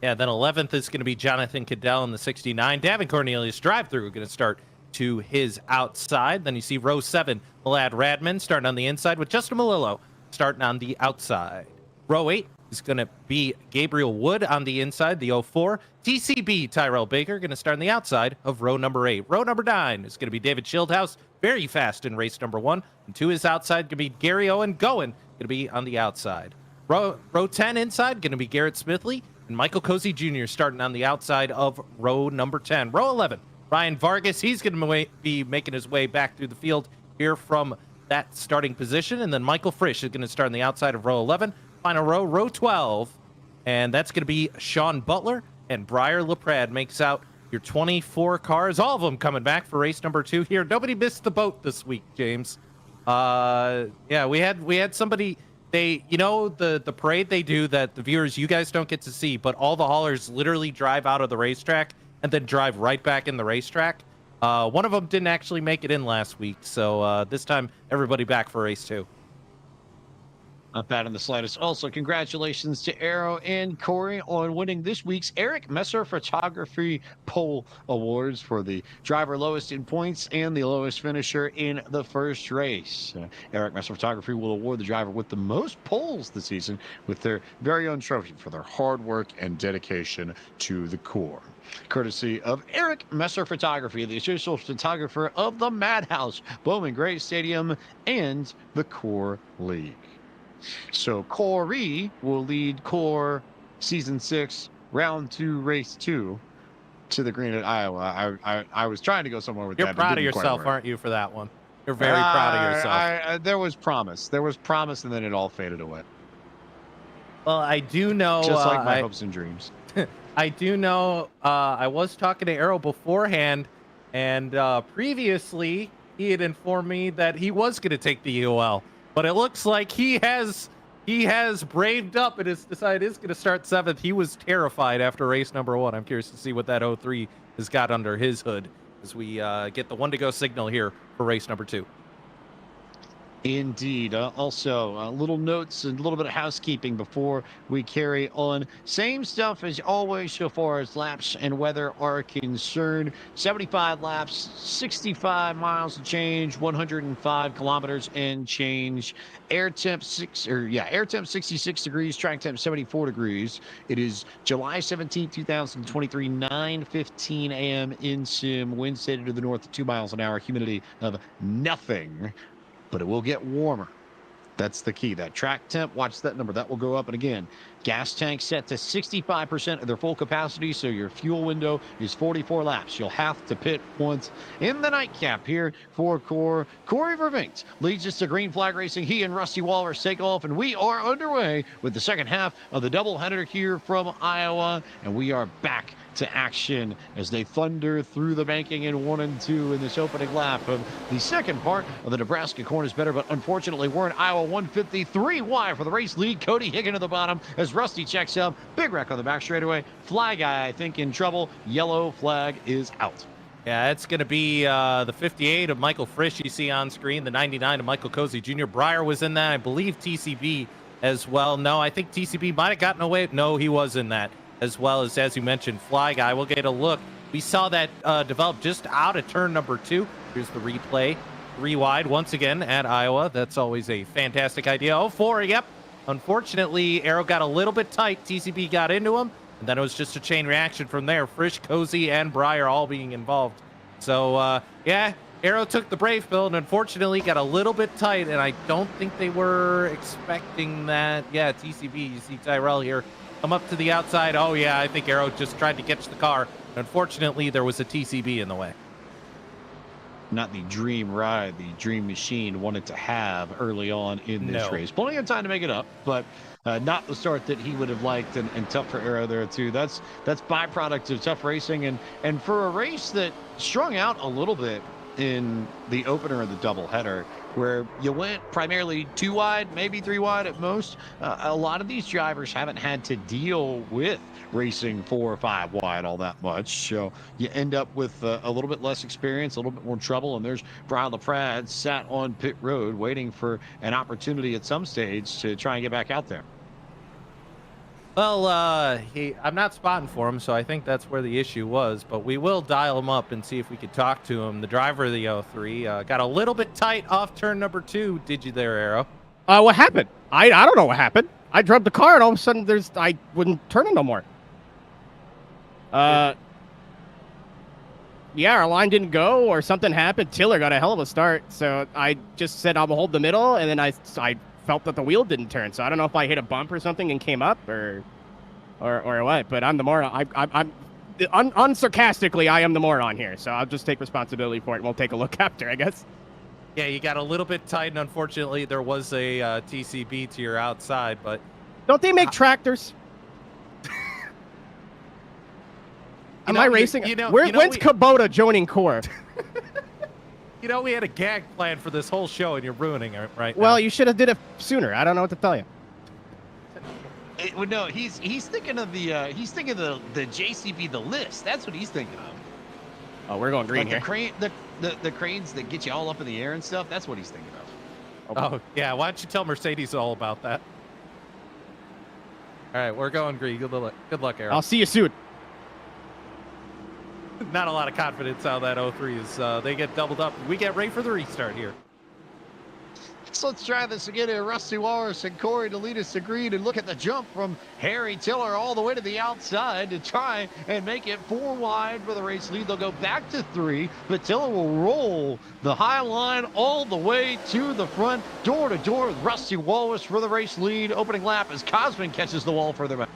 Yeah, then 11th is going to be Jonathan Cadell in the 69. Davin Cornelius drive-through going to start to his outside. Then you see row 7, Malad Radman starting on the inside with Justin Malillo starting on the outside. Row 8 is going to be Gabriel Wood on the inside, the 04. TCB Tyrell Baker going to start on the outside of row number 8. Row number 9 is going to be David Schildhouse, very fast in race number 1. And to his outside going to be Gary Owen Goen, going to be on the outside. Row 10 inside going to be Garrett Smithley and Michael Cozy Jr. starting on the outside of row number 10. Row 11, Ryan Vargas, he's going to be making his way back through the field here from that starting position. And then Michael Frisch is going to start on the outside of row 11. Final row, row 12. And that's going to be Sean Butler and Briar LaPrad makes out your 24 cars, all of them coming back for race number 2 here. Nobody missed the boat this week, James. Yeah, we had somebody, the parade they do that the viewers, you guys don't get to see, but all the haulers literally drive out of the racetrack and then drive right back in the racetrack. One of them didn't actually make it in last week, so this time everybody back for race 2. Not bad in the slightest. Also, congratulations to Arrow and Corey on winning this week's Eric Messer Photography Pole Awards for the driver lowest in points and the lowest finisher in the first race. Eric Messer Photography will award the driver with the most poles this season with their very own trophy for their hard work and dedication to the core. Courtesy of Eric Messer Photography, the official photographer of the Madhouse, Bowman Gray Stadium, and the Core League. So Corey will lead Core Season 6, Round 2, Race 2 to the green at Iowa. I was trying to go somewhere with You're that. You're proud of yourself, aren't you, for that one? You're very proud of yourself. There was promise. There was promise, and then it all faded away. Well, I do know... Just like my hopes and dreams. I do know I was talking to Arrow beforehand, and previously he had informed me that he was going to take the EOL. But it looks like he has braved up and has decided he's going to start 7th. He was terrified after race number 1. I'm curious to see what that 03 has got under his hood as we get the 1 to go signal here for race number 2. Indeed. Also, little notes and a little bit of housekeeping before we carry on. Same stuff as always so far as laps and weather are concerned. 75 laps, 65 miles and change, 105 kilometers and change. Air temp 66 degrees, track temp 74 degrees. It is July 17, 2023, 9:15 a.m. in sim. Wind stated to the north at 2 miles an hour. Humidity of nothing. But it will get warmer. That's the key. That track temp, watch that number. That will go up. And again, gas tank set to 65% of their full capacity, so your fuel window is 44 laps. You'll have to pit once in the nightcap here for Core. Corey Vervinkt leads us to green flag racing. He and Rusty Walrus take off, and we are underway with the second half of the doubleheader here from Iowa. And we are back to action as they thunder through the banking in 1 and 2 in this opening lap of the second part of the Nebraska Corn is Better. But unfortunately, we're in Iowa 153 wide for the race lead. Cody Higgin to the bottom as Rusty checks up. Big wreck on the back straightaway. Fly guy, I think, in trouble. Yellow flag is out. Yeah, it's going to be the 58 of Michael Frisch you see on screen, the 99 of Michael Cozy Jr. Breyer was in that. I believe TCB as well. No, I think TCB might have gotten away. No, he was in that, as well as you mentioned, Fly Guy. We'll get a look. We saw that develop just out of turn number 2. Here's the replay. 3 wide once again at Iowa. That's always a fantastic idea. 04, yep. Unfortunately, Arrow got a little bit tight. TCB got into him, and then it was just a chain reaction from there. Frisch, Cozy, and Breyer all being involved. So, yeah, Arrow took the brave pill, and unfortunately got a little bit tight, and I don't think they were expecting that. Yeah, TCB, you see Tyrell here come up to the outside. Oh, yeah, I think Arrow just tried to catch the car. Unfortunately, there was a TCB in the way. Not the dream ride the dream machine wanted to have early on in this race. Plenty of time to make it up, but not the start that he would have liked, and tough for Arrow there too. That's byproduct of tough racing, and for a race that strung out a little bit in the opener of the doubleheader, where you went primarily 2 wide, maybe 3 wide at most. A lot of these drivers haven't had to deal with racing 4 or 5 wide all that much, so you end up with a little bit less experience, a little bit more trouble. And there's Brian LaPrade sat on pit road waiting for an opportunity at some stage to try and get back out there. Well, I'm not spotting for him, so I think that's where the issue was. But we will dial him up and see if we could talk to him. The driver of the 03 got a little bit tight off turn number 2. Did you there, Arrow? What happened? I don't know what happened. I drove the car, and all of a sudden I wouldn't turn it no more. Yeah, our line didn't go, or something happened. Tiller got a hell of a start, so I just said I'll hold the middle, and then I felt that the wheel didn't turn. So I don't know if I hit a bump or something and came up, or what. But I'm the moron. I'm unsarcastically, I am the moron here. So I'll just take responsibility for it, and we'll take a look after, I guess. Yeah, you got a little bit tight, and unfortunately, there was a TCB to your outside. But don't they make tractors? Am I racing? When's Kubota joining Core? You know, we had a gag plan for this whole show, and you're ruining it right now. Well, you should have did it sooner. I don't know what to tell you. No, he's thinking of the JCB, the list. That's what he's thinking of. Oh, we're going green like here. The cranes that get you all up in the air and stuff. That's what he's thinking of. Oh, yeah. Why don't you tell Mercedes all about that? All right, we're going green. Good luck, Aaron. I'll see you soon. Not a lot of confidence out of that 03 is they get doubled up. We get ready for the restart here. So let's try this again here. Rusty Walrus and Corey to lead us to green, and look at the jump from Harry Tiller all the way to the outside to try and make it 4 wide for the race lead. They'll go back to 3, but Tiller will roll the high line all the way to the front, door to door with Rusty Walrus for the race lead. Opening lap as Cosman catches the wall further back.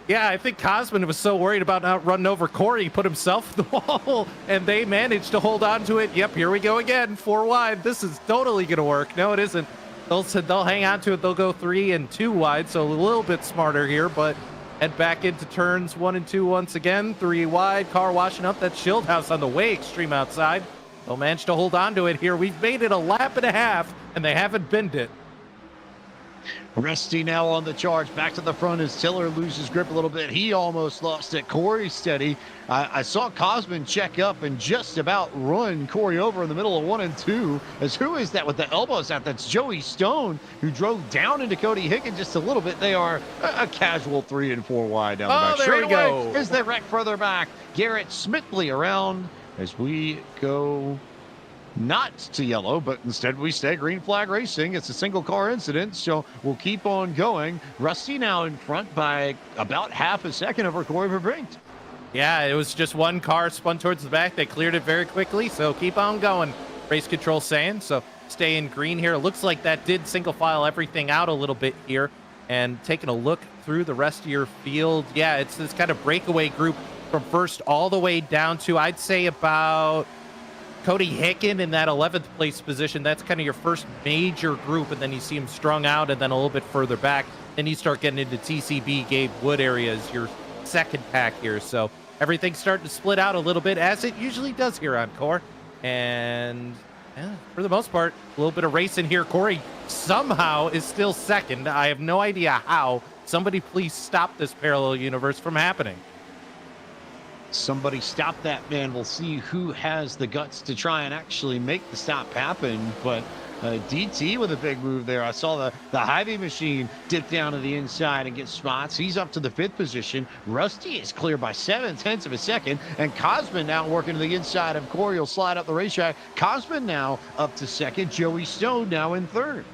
Yeah, I think Cosman was so worried about not running over Corey, he put himself in the wall, and they managed to hold on to it. Yep, here we go again, 4 wide. This is totally going to work. No, it isn't. They'll hang on to it. They'll go 3 and 2 wide, so a little bit smarter here, but head back into turns 1 and 2 once again. 3 wide, car washing up. That shield house on the way extreme outside. They'll manage to hold on to it here. We've made it a lap and a half, and they haven't bent it. Rusty now on the charge. Back to the front as Tiller loses grip a little bit. He almost lost it. Corey steady. I saw Cosman check up and just about run Corey over in the middle of 1 and 2. As who is that with the elbows out? That's Joey Stone, who drove down into Cody Higgins just a little bit. They are a casual 3 and 4 wide down the back. There we go. As they wreck further back. Garrett Smithley around as we go not to yellow, but instead we stay green flag racing. It's a single car incident, so we'll keep on going. Rusty now in front by about half a second over Corey Verbrink. Yeah, it was just one car spun towards the back. They cleared it very quickly, so keep on going. Race control saying, so stay in green here. It looks like that did single file everything out a little bit here. And taking a look through the rest of your field, yeah, it's this kind of breakaway group from first all the way down to, I'd say, about Cody Hicken in that 11th place position. That's kind of your first major group, and then you see him strung out, and then a little bit further back, then you start getting into TCB, Gabe Wood areas, your second pack here. So everything's starting to split out a little bit, as it usually does here on Core. And yeah, for the most part, a little bit of racing here. Corey somehow is still second. I have no idea how. Somebody please stop this parallel universe from happening. Somebody stop that, man. We'll see who has the guts to try and actually make the stop happen. But DT with a big move there. I saw the Hy-Vee machine dip down to the inside and get spots. He's up to the 5th position. Rusty is clear by 7/10 of a second. And Cosman now working to the inside of Corey. Will slide up the racetrack. Cosman now up to 2nd. Joey Stone now in 3rd.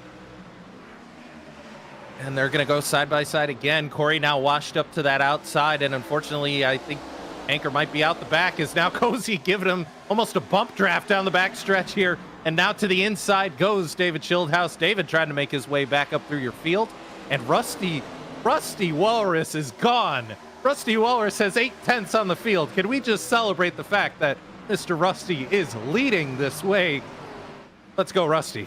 And they're going to go side by side again. Corey now washed up to that outside. And unfortunately, I think Anchor might be out the back, is now Cozy giving him almost a bump draft down the back stretch here. And now to the inside goes David Schildhouse. David trying to make his way back up through your field. And Rusty Walrus is gone. Rusty Walrus has 8/10 on the field. Can we just celebrate the fact that Mr. Rusty is leading this way? Let's go, Rusty.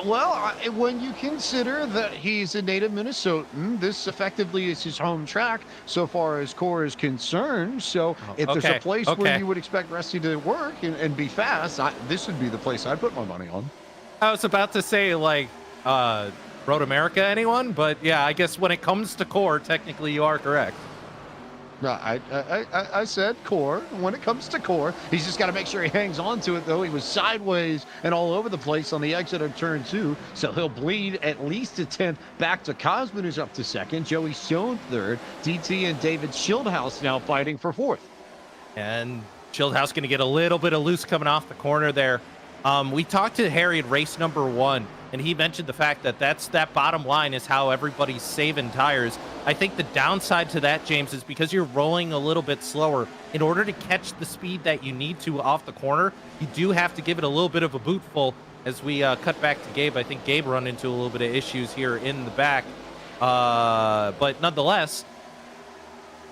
Well, when you consider that he's a native Minnesotan, this effectively is his home track so far as Core is concerned. So if there's a place where you would expect Rusty to work and be fast, this would be the place I'd put my money on. I was about to say, like, Road America, anyone? But yeah, I guess when it comes to Core, technically you are correct. I said Core. When it comes to Core, he's just got to make sure he hangs on to it, though. He was sideways and all over the place on the exit of turn 2, so he'll bleed at least a 10th back to Cosman, who's up to 2nd. Joey Stone 3rd. DT and David Schildhouse now fighting for 4th. And Schildhouse going to get a little bit of loose coming off the corner there. We talked to Harry at race number 1, and he mentioned the fact that that bottom line is how everybody's saving tires. I think the downside to that, James, is because you're rolling a little bit slower. In order to catch the speed that you need to off the corner, you do have to give it a little bit of a boot full. As we cut back to Gabe, I think Gabe run into a little bit of issues here in the back. But nonetheless,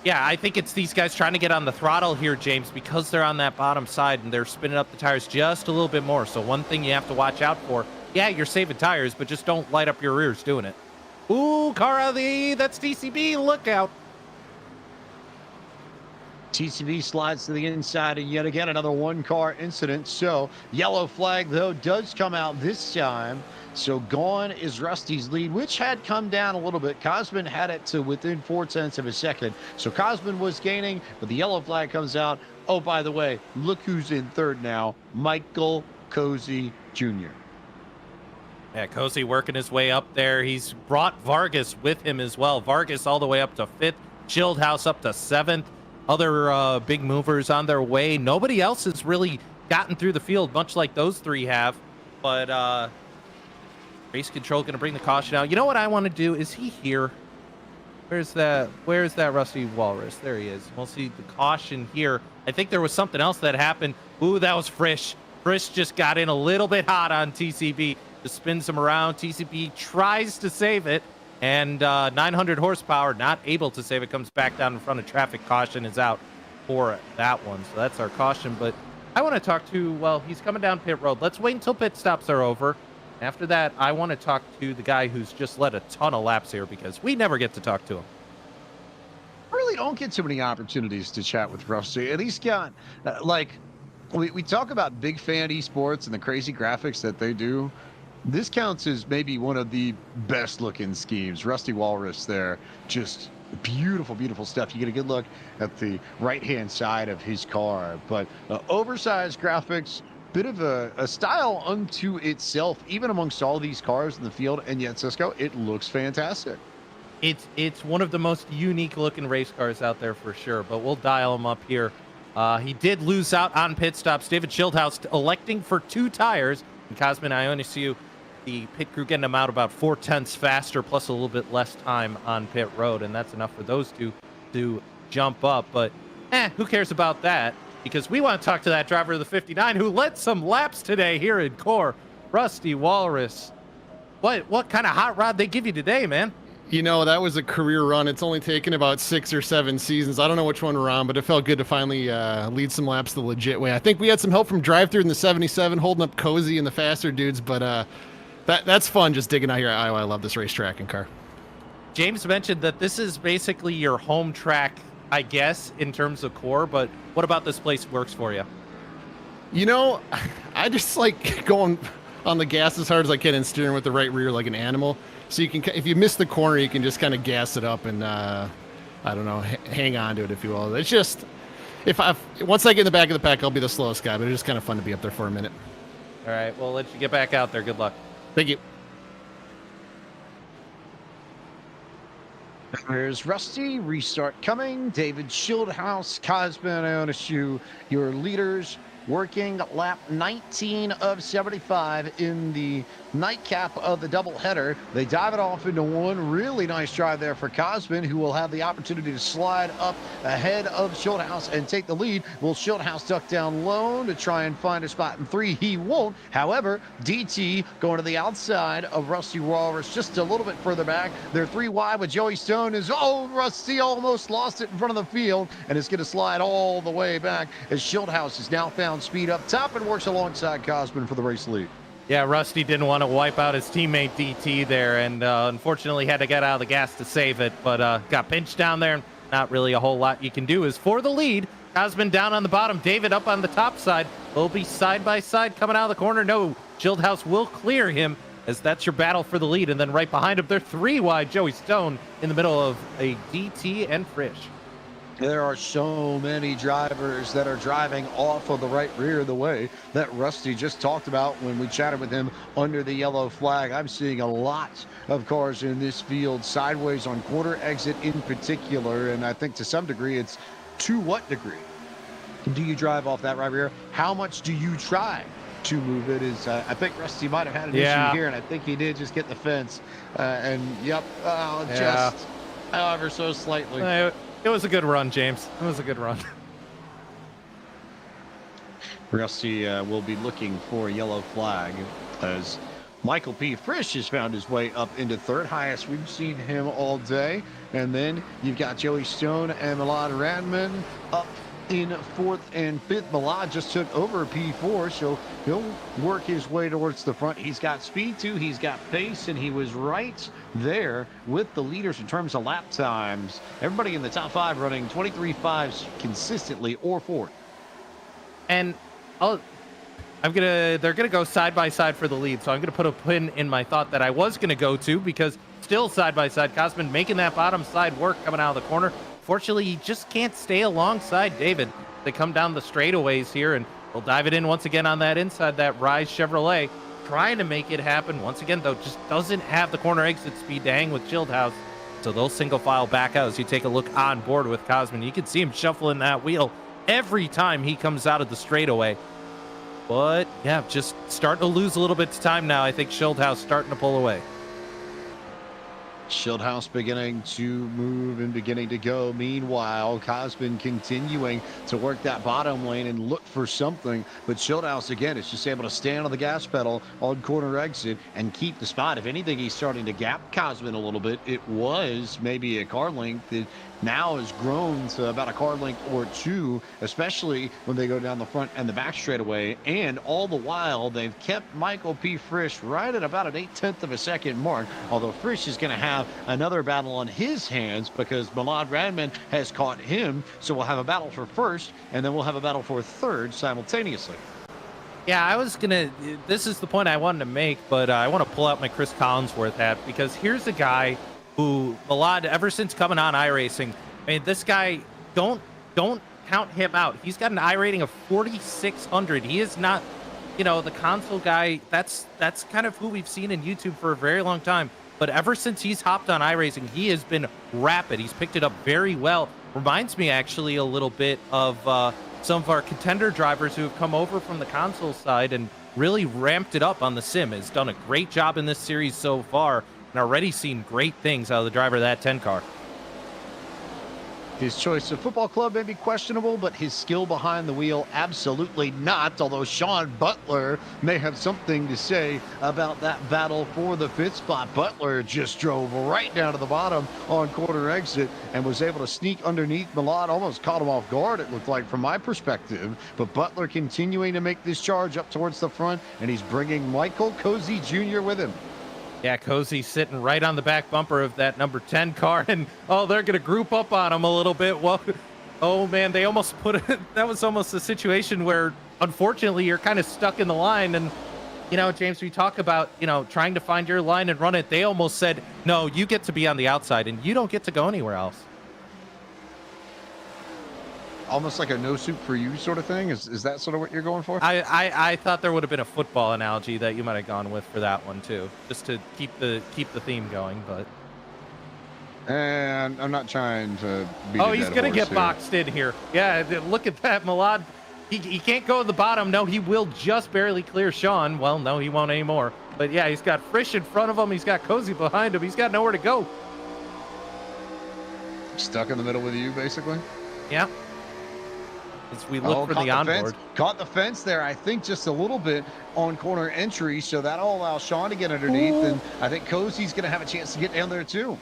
yeah, I think it's these guys trying to get on the throttle here, James, because they're on that bottom side and they're spinning up the tires just a little bit more. So one thing you have to watch out for, yeah, you're saving tires, but just don't light up your rears doing it. Ooh, car out of the E, that's TCB, look out. TCB slides to the inside, and yet again another one-car incident. So yellow flag, though, does come out this time. So gone is Rusty's lead, which had come down a little bit. Cosman had it to within 4/10 of a second. So Cosman was gaining, but the yellow flag comes out. Oh, by the way, look who's in 3rd now, Michael Cozy Jr. Yeah, Cozy working his way up there. He's brought Vargas with him as well. Vargas all the way up to 5th. Shieldhouse up to 7th. Other big movers on their way. Nobody else has really gotten through the field, much like those three have. But race control going to bring the caution out. You know what I want to do? Is he here? Where's that Rusty Walrus? There he is. We'll see the caution here. I think there was something else that happened. Ooh, that was Frisch. Frisch just got in a little bit hot on TCB. Just spins him around. TCB tries to save it. And 900 horsepower, not able to save it, comes back down in front of traffic. Caution is out for that one. So that's our caution. But I want to talk to, well, he's coming down pit road. Let's wait until pit stops are over. After that, I want to talk to the guy who's just led a ton of laps here because we never get to talk to him. Really don't get too many opportunities to chat with Rusty. And he's got, we talk about big fan esports and the crazy graphics that they do. This counts as maybe one of the best looking schemes. Rusty Walrus there, just beautiful, beautiful stuff. You get a good look at the right-hand side of his car, but oversized graphics, bit of a style unto itself, even amongst all these cars in the field. And yet, Cisco, it looks fantastic. It's one of the most unique looking race cars out there for sure, but we'll dial him up here. He did lose out on pit stops. David Shieldhouse electing for 2 tires, and Cosmin Ionisu, the pit crew, getting him out about 4/10 faster, plus a little bit less time on pit road, and that's enough for those two to jump up. But who cares about that? Because we want to talk to that driver of the 59 who led some laps today here in Core, Rusty Walrus. What kind of hot rod they give you today, man? You know, that was a career run. It's only taken about 6 or 7 seasons. I don't know which one we're on, but it felt good to finally lead some laps the legit way. I think we had some help from drive-through in the 77, holding up Cozy and the faster dudes, but that's fun just digging out here at Iowa. I love this racetrack and car. James mentioned that this is basically your home track, I guess, in terms of Core, but what about this place works for you? You know, I just like going on the gas as hard as I can and steering with the right rear like an animal. So you can, if you miss the corner, you can just kind of gas it up and, I don't know, hang on to it, if you will. It's just, once I get in the back of the pack, I'll be the slowest guy, but it's just kind of fun to be up there for a minute. All right, we'll let you get back out there. Good luck. Thank you. There's Rusty, restart coming. David Shieldhouse, Cosmin Ionisu, your leaders, working lap 19 of 75 in the nightcap of the doubleheader. They dive it off into one. Really nice drive there for Cosmin, who will have the opportunity to slide up ahead of Shieldhouse and take the lead. Will Shieldhouse duck down low to try and find a spot in 3? He won't. However, DT going to the outside of Rusty Walrus, just a little bit further back. They're 3 wide with Joey Stone. Rusty almost lost it in front of the field, and it's going to slide all the way back as Shieldhouse has now found speed up top and works alongside Cosmin for the race lead. Yeah, Rusty didn't want to wipe out his teammate DT there, and unfortunately had to get out of the gas to save it, but got pinched down there. Not really a whole lot you can do. Is for the lead. Cosmin down on the bottom. David up on the top side. They'll be side by side coming out of the corner. No, Shieldhouse will clear him, as that's your battle for the lead. And then right behind him, they're 3 wide. Joey Stone in the middle of a DT and Frisch. There are so many drivers that are driving off of the right rear of the way that Rusty just talked about when we chatted with him under the yellow flag. I'm seeing a lot of cars in this field sideways on quarter exit in particular, and I think to some degree it's to what degree do you drive off that right rear? How much do you try to move it? Is I think Rusty might have had an issue here, and I think he did just get the fence. Just however so slightly. It was a good run, James. It was a good run. Rusty will be looking for a yellow flag as Michael P. Frisch has found his way up into 3rd, highest we've seen him all day. And then you've got Joey Stone and Milad Radman up in 4th and 5th. Milad just took over P4, so he'll work his way towards the front. He's got speed too, he's got pace, and he was right there with the leaders in terms of lap times. Everybody in the top 5 running 23.5s consistently or 4. And they're gonna go side by side for the lead, so I'm gonna put a pin in my thought that I was gonna go to, because still side by side, Cosmin making that bottom side work coming out of the corner. Fortunately, he just can't stay alongside David. They come down the straightaways here, and we'll dive it in once again on that inside, that Rise Chevrolet. trying to make it happen. Once again, though, just doesn't have the corner exit speed to hang with Childhouse. So they'll single file back out as you take a look on board with Cosman. You can see him shuffling that wheel every time he comes out of the straightaway. But yeah, just starting to lose a little bit of time now. I think Schildhouse starting to pull away. Schildhouse beginning to move and beginning to go. Meanwhile, Cosman continuing to work that bottom lane and look for something. But Schildhouse, again, is just able to stand on the gas pedal on corner exit and keep the spot. If anything, he's starting to gap Cosman a little bit. It was maybe a car length that now has grown to about a car length or two, especially when they go down the front and the back straightaway. And all the while, they've kept Michael P. Frisch right at about an 0.8 of a second mark, although Frisch is going to have another battle on his hands because Milad Radman has caught him. So we'll have a battle for first, and then we'll have a battle for third simultaneously. Yeah, I was gonna, this is the point I wanted to make, but I want to pull out my Chris Collinsworth hat because here's a guy who Milad, ever since coming on iRacing, I mean, this guy, don't count him out. He's got an I rating of 4,600. He is not, the console guy. That's kind of who we've seen in YouTube for a very long time. But ever since he's hopped on iRacing, he has been rapid. He's picked it up very well. Reminds me actually a little bit of some of our contender drivers who have come over from the console side and really ramped it up on the sim. Has done a great job in this series so far and already seen great things out of the driver of that 10 car. His choice of football club may be questionable, but his skill behind the wheel, absolutely not. Although Sean Butler may have something to say about that battle for the fifth spot. Butler just drove right down to the bottom on corner exit and was able to sneak underneath Milad. Almost caught him off guard, it looked like, from my perspective. But Butler continuing to make this charge up towards the front, and he's bringing Michael Cozy Jr. with him. Yeah, Cozy sitting right on the back bumper of that number 10 car, and they're going to group up on him a little bit. Well, oh man, they almost put it, that was almost a situation where, unfortunately, you're kind of stuck in the line. And, James, we talk about, trying to find your line and run it. They almost said, no, you get to be on the outside and you don't get to go anywhere else. Almost like a no soup for you sort of thing. Is that sort of what you're going for? I thought there would have been a football analogy that you might have gone with for that one too, just to keep the theme going. But and I'm not trying to be he's gonna get boxed in here. Yeah, look at that. Milad, he can't go to the bottom. No, he will just barely clear Sean. Well, no, he won't anymore. But yeah, he's got Frisch in front of him. He's got Cozy behind him. He's got nowhere to go. Stuck in the middle with you, basically. Yeah. As we look for the onboard. Caught the fence there, I think, just a little bit on corner entry, so that'll allow Sean to get underneath, and I think Cozy's going to have a chance to get down there too.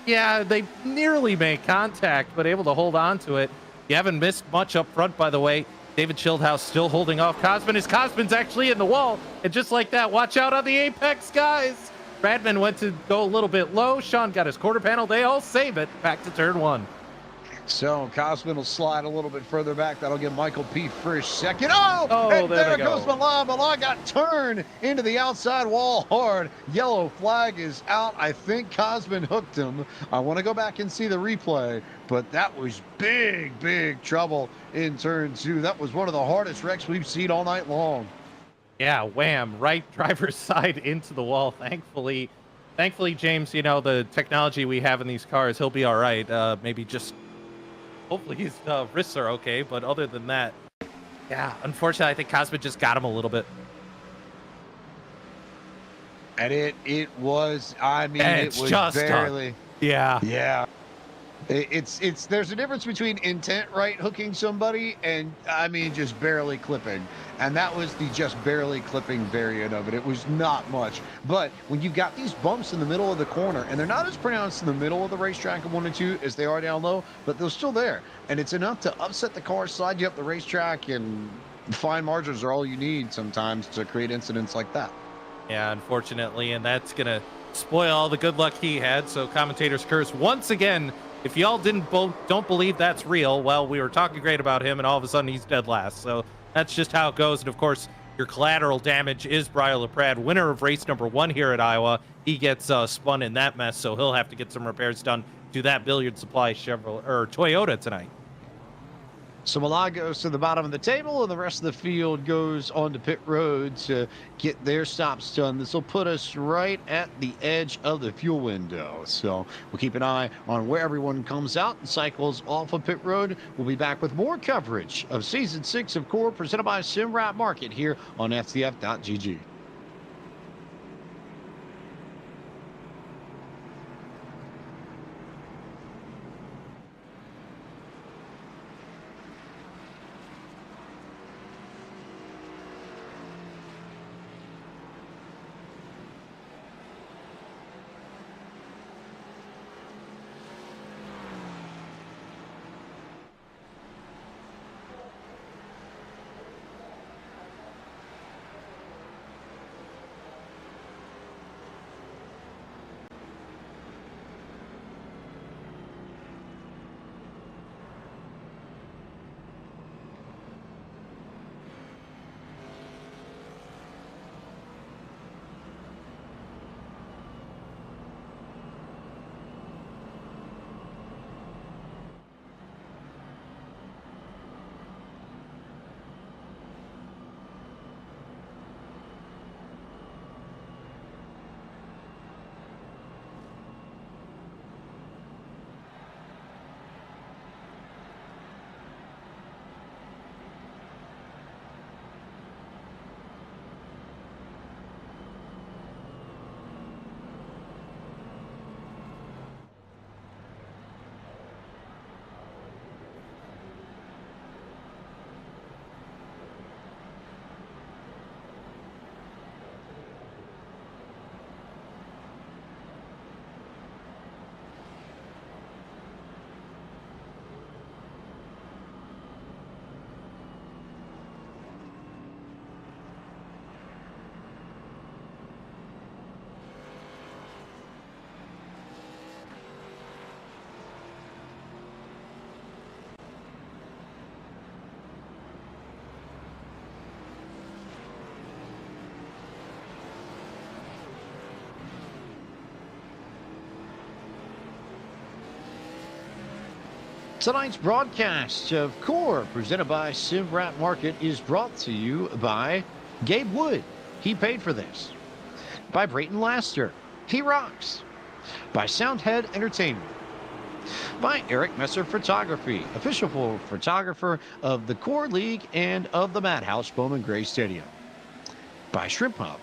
Yeah, they nearly made contact, but able to hold on to it. You haven't missed much up front, by the way. David Schildhouse still holding off Cosman. His Cosman's actually in the wall, and just like that, watch out on the apex, guys. Radman went to go a little bit low. Sean got his quarter panel. They all save it. Back to turn one. So Cosman will slide a little bit further back. That'll give Michael P. Frisch second. And there goes Milad. Milad got turned into the outside wall hard. Yellow flag is out. I think Cosman hooked him. I want to go back and see the replay, but that was big trouble in turn two. That was one of the hardest wrecks we've seen all night long. Yeah, wham, right driver's side into the wall. Thankfully, James, the technology we have in these cars, he'll be all right. Maybe just hopefully his wrists are okay, but other than that, yeah, unfortunately, I think Cosman just got him a little bit. And it was, it was just barely. Yeah. It's there's a difference between intent right hooking somebody and just barely clipping, and that was the just barely clipping variant of it. It was not much, but when you've got these bumps in the middle of the corner, and they're not as pronounced in the middle of the racetrack of 1 and 2 as they are down low, but they're still there, and it's enough to upset the car, slide you up the racetrack, and fine margins are all you need sometimes to create incidents like that. Yeah, unfortunately, and that's gonna spoil all the good luck he had. So commentators curse once again. If y'all don't believe that's real, well, we were talking great about him, and all of a sudden he's dead last. So that's just how it goes. And of course, your collateral damage is Brian LaPrade, winner of race number 1 here at Iowa. He gets spun in that mess, so he'll have to get some repairs done to that Billiard Supply Chevrolet or Toyota tonight. So Milan goes to the bottom of the table, and the rest of the field goes on to pit road to get their stops done. This will put us right at the edge of the fuel window. So we'll keep an eye on where everyone comes out and cycles off of pit road. We'll be back with more coverage of Season 6 of Core, presented by SimRap Market here on FCF.GG. Tonight's broadcast of Core, presented by SimRap Market, is brought to you by Gabe Wood. He paid for this. By Brayton Laster. He rocks. By Soundhead Entertainment. By Eric Messer Photography, official photographer of the Core League and of the Madhouse Bowman Gray Stadium. By Shrimp Hub.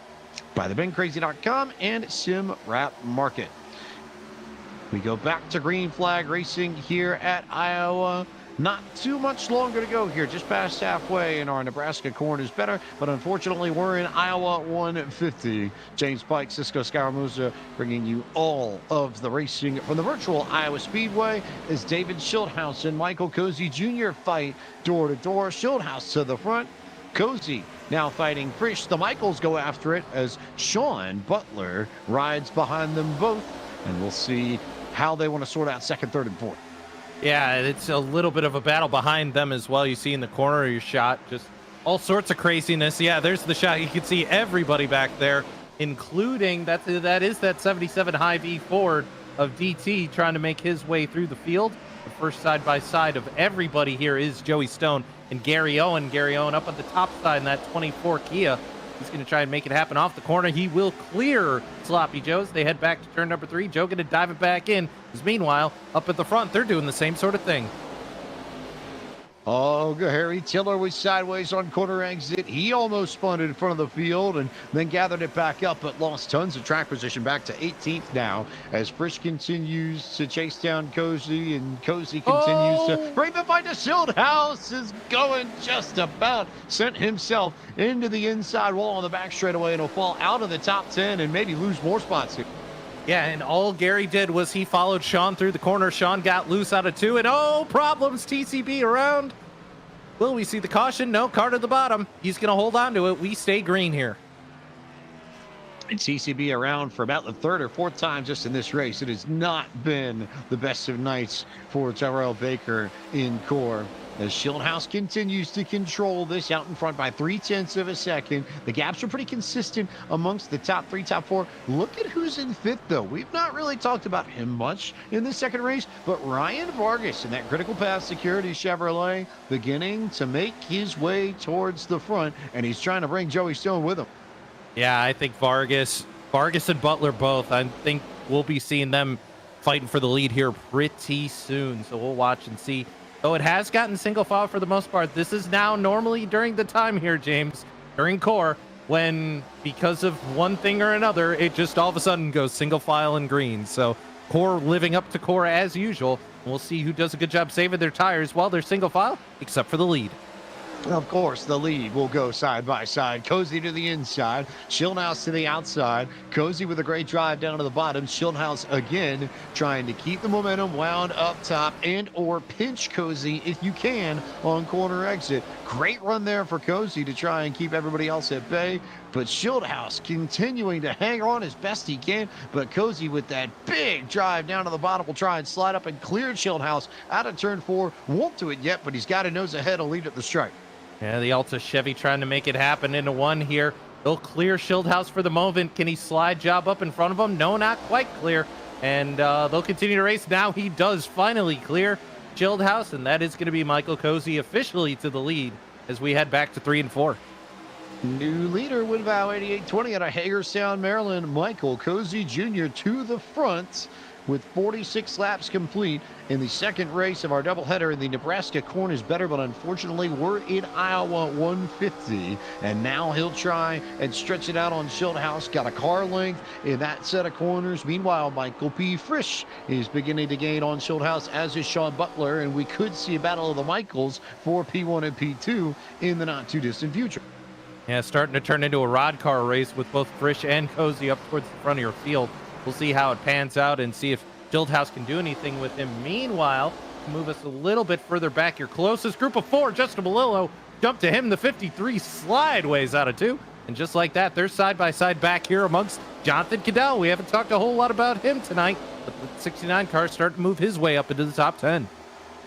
By thebencrazy.com and SimRap Market. We go back to green flag racing here at Iowa. Not too much longer to go here, just past halfway, and our Nebraska corn is better, but unfortunately we're in Iowa 150. James Pike, Cisco Scaramuza bringing you all of the racing from the virtual Iowa Speedway as David Schildhouse and Michael Cozy Jr. fight door to door. Schildhouse to the front. Cozy now fighting Frisch. The Michaels go after it as Sean Butler rides behind them both, and we'll see how they want to sort out second, third, and fourth. Yeah, it's a little bit of a battle behind them as well. You see in the corner of your shot, just all sorts of craziness. Yeah, there's the shot. You can see everybody back there, including that is that 77 high V Ford of DT trying to make his way through the field. The first side-by-side of everybody here is Joey Stone and Gary Owen. Gary Owen up at the top side in that 24 Kia. He's going to try and make it happen off the corner. He will clear Sloppy Joe's. They head back to turn number 3. Joe going to dive it back in. Because meanwhile, up at the front, they're doing the same sort of thing. Oh, Harry Tiller was sideways on corner exit. He almost spun in front of the field and then gathered it back up, but lost tons of track position back to 18th now as Frisch continues to chase down Cozy, and Cozy continues to bring the fight to Schildhouse. Is going just about, sent himself into the inside wall on the back straightaway, and he'll fall out of the top 10 and maybe lose more spots here. Yeah, and all Gary did was he followed Sean through the corner. Sean got loose out of 2, and problems. TCB around. Will we see the caution? No, car to the bottom. He's going to hold on to it. We stay green here. And TCB around for about the third or fourth time just in this race. It has not been the best of nights for Tyrell Baker in Core. as Schildhouse continues to control this out in front by 0.3 of a second. The gaps are pretty consistent amongst the top 3, top 4. Look at who's in 5th, though. We've not really talked about him much in this second race, but Ryan Vargas in that critical path security Chevrolet beginning to make his way towards the front, and he's trying to bring Joey Stone with him. Yeah, I think Vargas and Butler both. I think we'll be seeing them fighting for the lead here pretty soon. So we'll watch and see. Though it has gotten single file for the most part. This is now normally during the time here, James, during core, when because of one thing or another, it just all of a sudden goes single file and green. So core living up to core as usual. We'll see who does a good job saving their tires while they're single file, except for the lead. Of course, the lead will go side by side. Cozy to the inside, Schildhouse to the outside. Cozy with a great drive down to the bottom. Schildhouse again trying to keep the momentum wound up top and or pinch Cozy if you can on corner exit. Great run there for Cozy to try and keep everybody else at bay. But Schildhouse continuing to hang on as best he can. But Cozy with that big drive down to the bottom will try and slide up and clear Schildhouse out of turn 4. Won't do it yet, but he's got a nose ahead. He'll lead at the stripe. Yeah, the Alta Chevy trying to make it happen into 1 here. They'll clear Schildhouse for the moment. Can he slide job up in front of him? No, not quite clear. And they'll continue to race. Now he does finally clear Schildhouse, and that is going to be Michael Cozy officially to the lead as we head back to 3 and 4. New leader, Woodvow 8820 out of Hagerstown, Maryland. Michael Cozy Jr. to the front with 46 laps complete in the second race of our doubleheader. In the Nebraska corn is better, but unfortunately we're in Iowa 150, and now he'll try and stretch it out on Schildhouse. Got a car length in that set of corners. Meanwhile, Michael P. Frisch is beginning to gain on Schildhouse, as is Sean Butler, and we could see a battle of the Michaels for P1 and P2 in the not too distant future. Yeah, starting to turn into a rod car race with both Frisch and Cozy up towards the front of your field. We'll see how it pans out and see if Schildhouse can do anything with him. Meanwhile, move us a little bit further back. Your closest group of 4, Justin Malillo, jump to him. The 53 slideways out of 2. And just like that, they're side by side back here amongst Jonathan Cadell. We haven't talked a whole lot about him tonight, but the 69 car starting to move his way up into the top 10.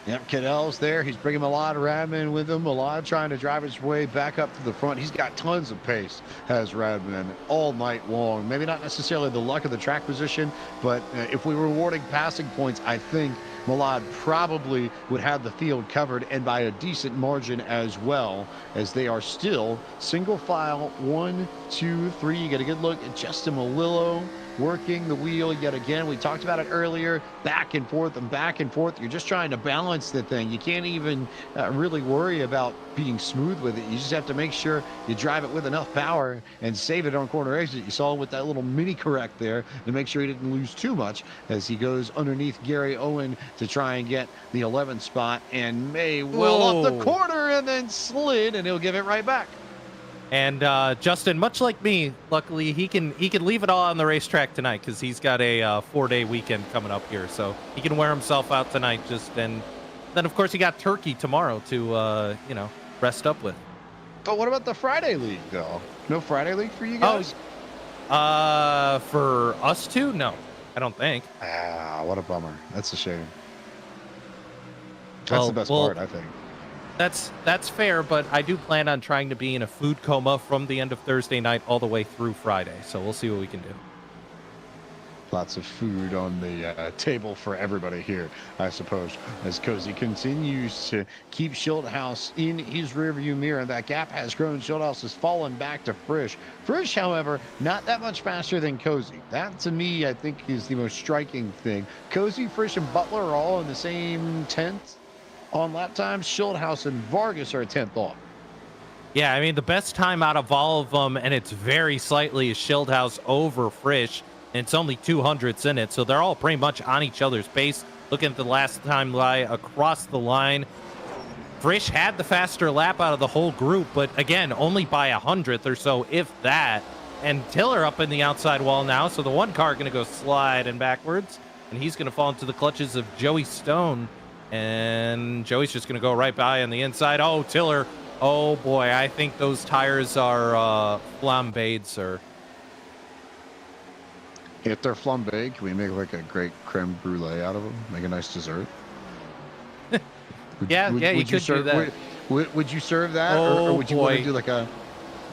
Yep, Cadell's there. He's bringing Malad Radman with him. Malad trying to drive his way back up to the front. He's got tons of pace, has Radman, all night long. Maybe not necessarily the luck of the track position, but if we were rewarding passing points, I think Malad probably would have the field covered, and by a decent margin as well, as they are still single file 1, 2, 3. You get a good look at Justin Malillo working the wheel yet again. We talked about it earlier, back and forth and back and forth. You're just trying to balance the thing. You can't even really worry about being smooth with it. You just have to make sure you drive it with enough power and save it on corner exit. You saw with that little mini correct there to make sure he didn't lose too much as he goes underneath Gary Owen to try and get the 11th spot, and may well off the corner and then slid, and he'll give it right back. And Justin, much like me, luckily he can leave it all on the racetrack tonight because he's got a 4-day weekend coming up here, so he can wear himself out tonight. And then of course he got Turkey tomorrow to rest up with. But what about the Friday league though? No Friday league for you guys? For us two, no, I don't think. Ah, what a bummer. That's a shame. That's the best part, I think. That's fair, but I do plan on trying to be in a food coma from the end of Thursday night all the way through Friday. So we'll see what we can do. Lots of food on the table for everybody here, I suppose, as Cozy continues to keep Schildhouse in his rearview mirror. That gap has grown. Schildhouse has fallen back to Frisch. Frisch, however, not that much faster than Cozy. That, to me, I think is the most striking thing. Cozy, Frisch, and Butler are all in the same 10th on lap times. Schildhouse and Vargas are a 10th off. Yeah, I mean, the best time out of all of them, and it's very slightly, is Schildhouse over Frisch, and it's only 200ths in it, so they're all pretty much on each other's pace. Looking at the last time lie across the line, Frisch had the faster lap out of the whole group, but again, only by a 100th or so, if that. And Tiller up in the outside wall now, so the one car going to go sliding backwards, and he's going to fall into the clutches of Joey Stone. And Joey's just going to go right by on the inside. Oh, Tiller. Oh, boy. I think those tires are flambéed, sir. If they're flambéed, can we make like a great creme brulee out of them? Make a nice dessert? Yeah, you could do that. Would you serve that, Oh, or would you want boy. to do like a?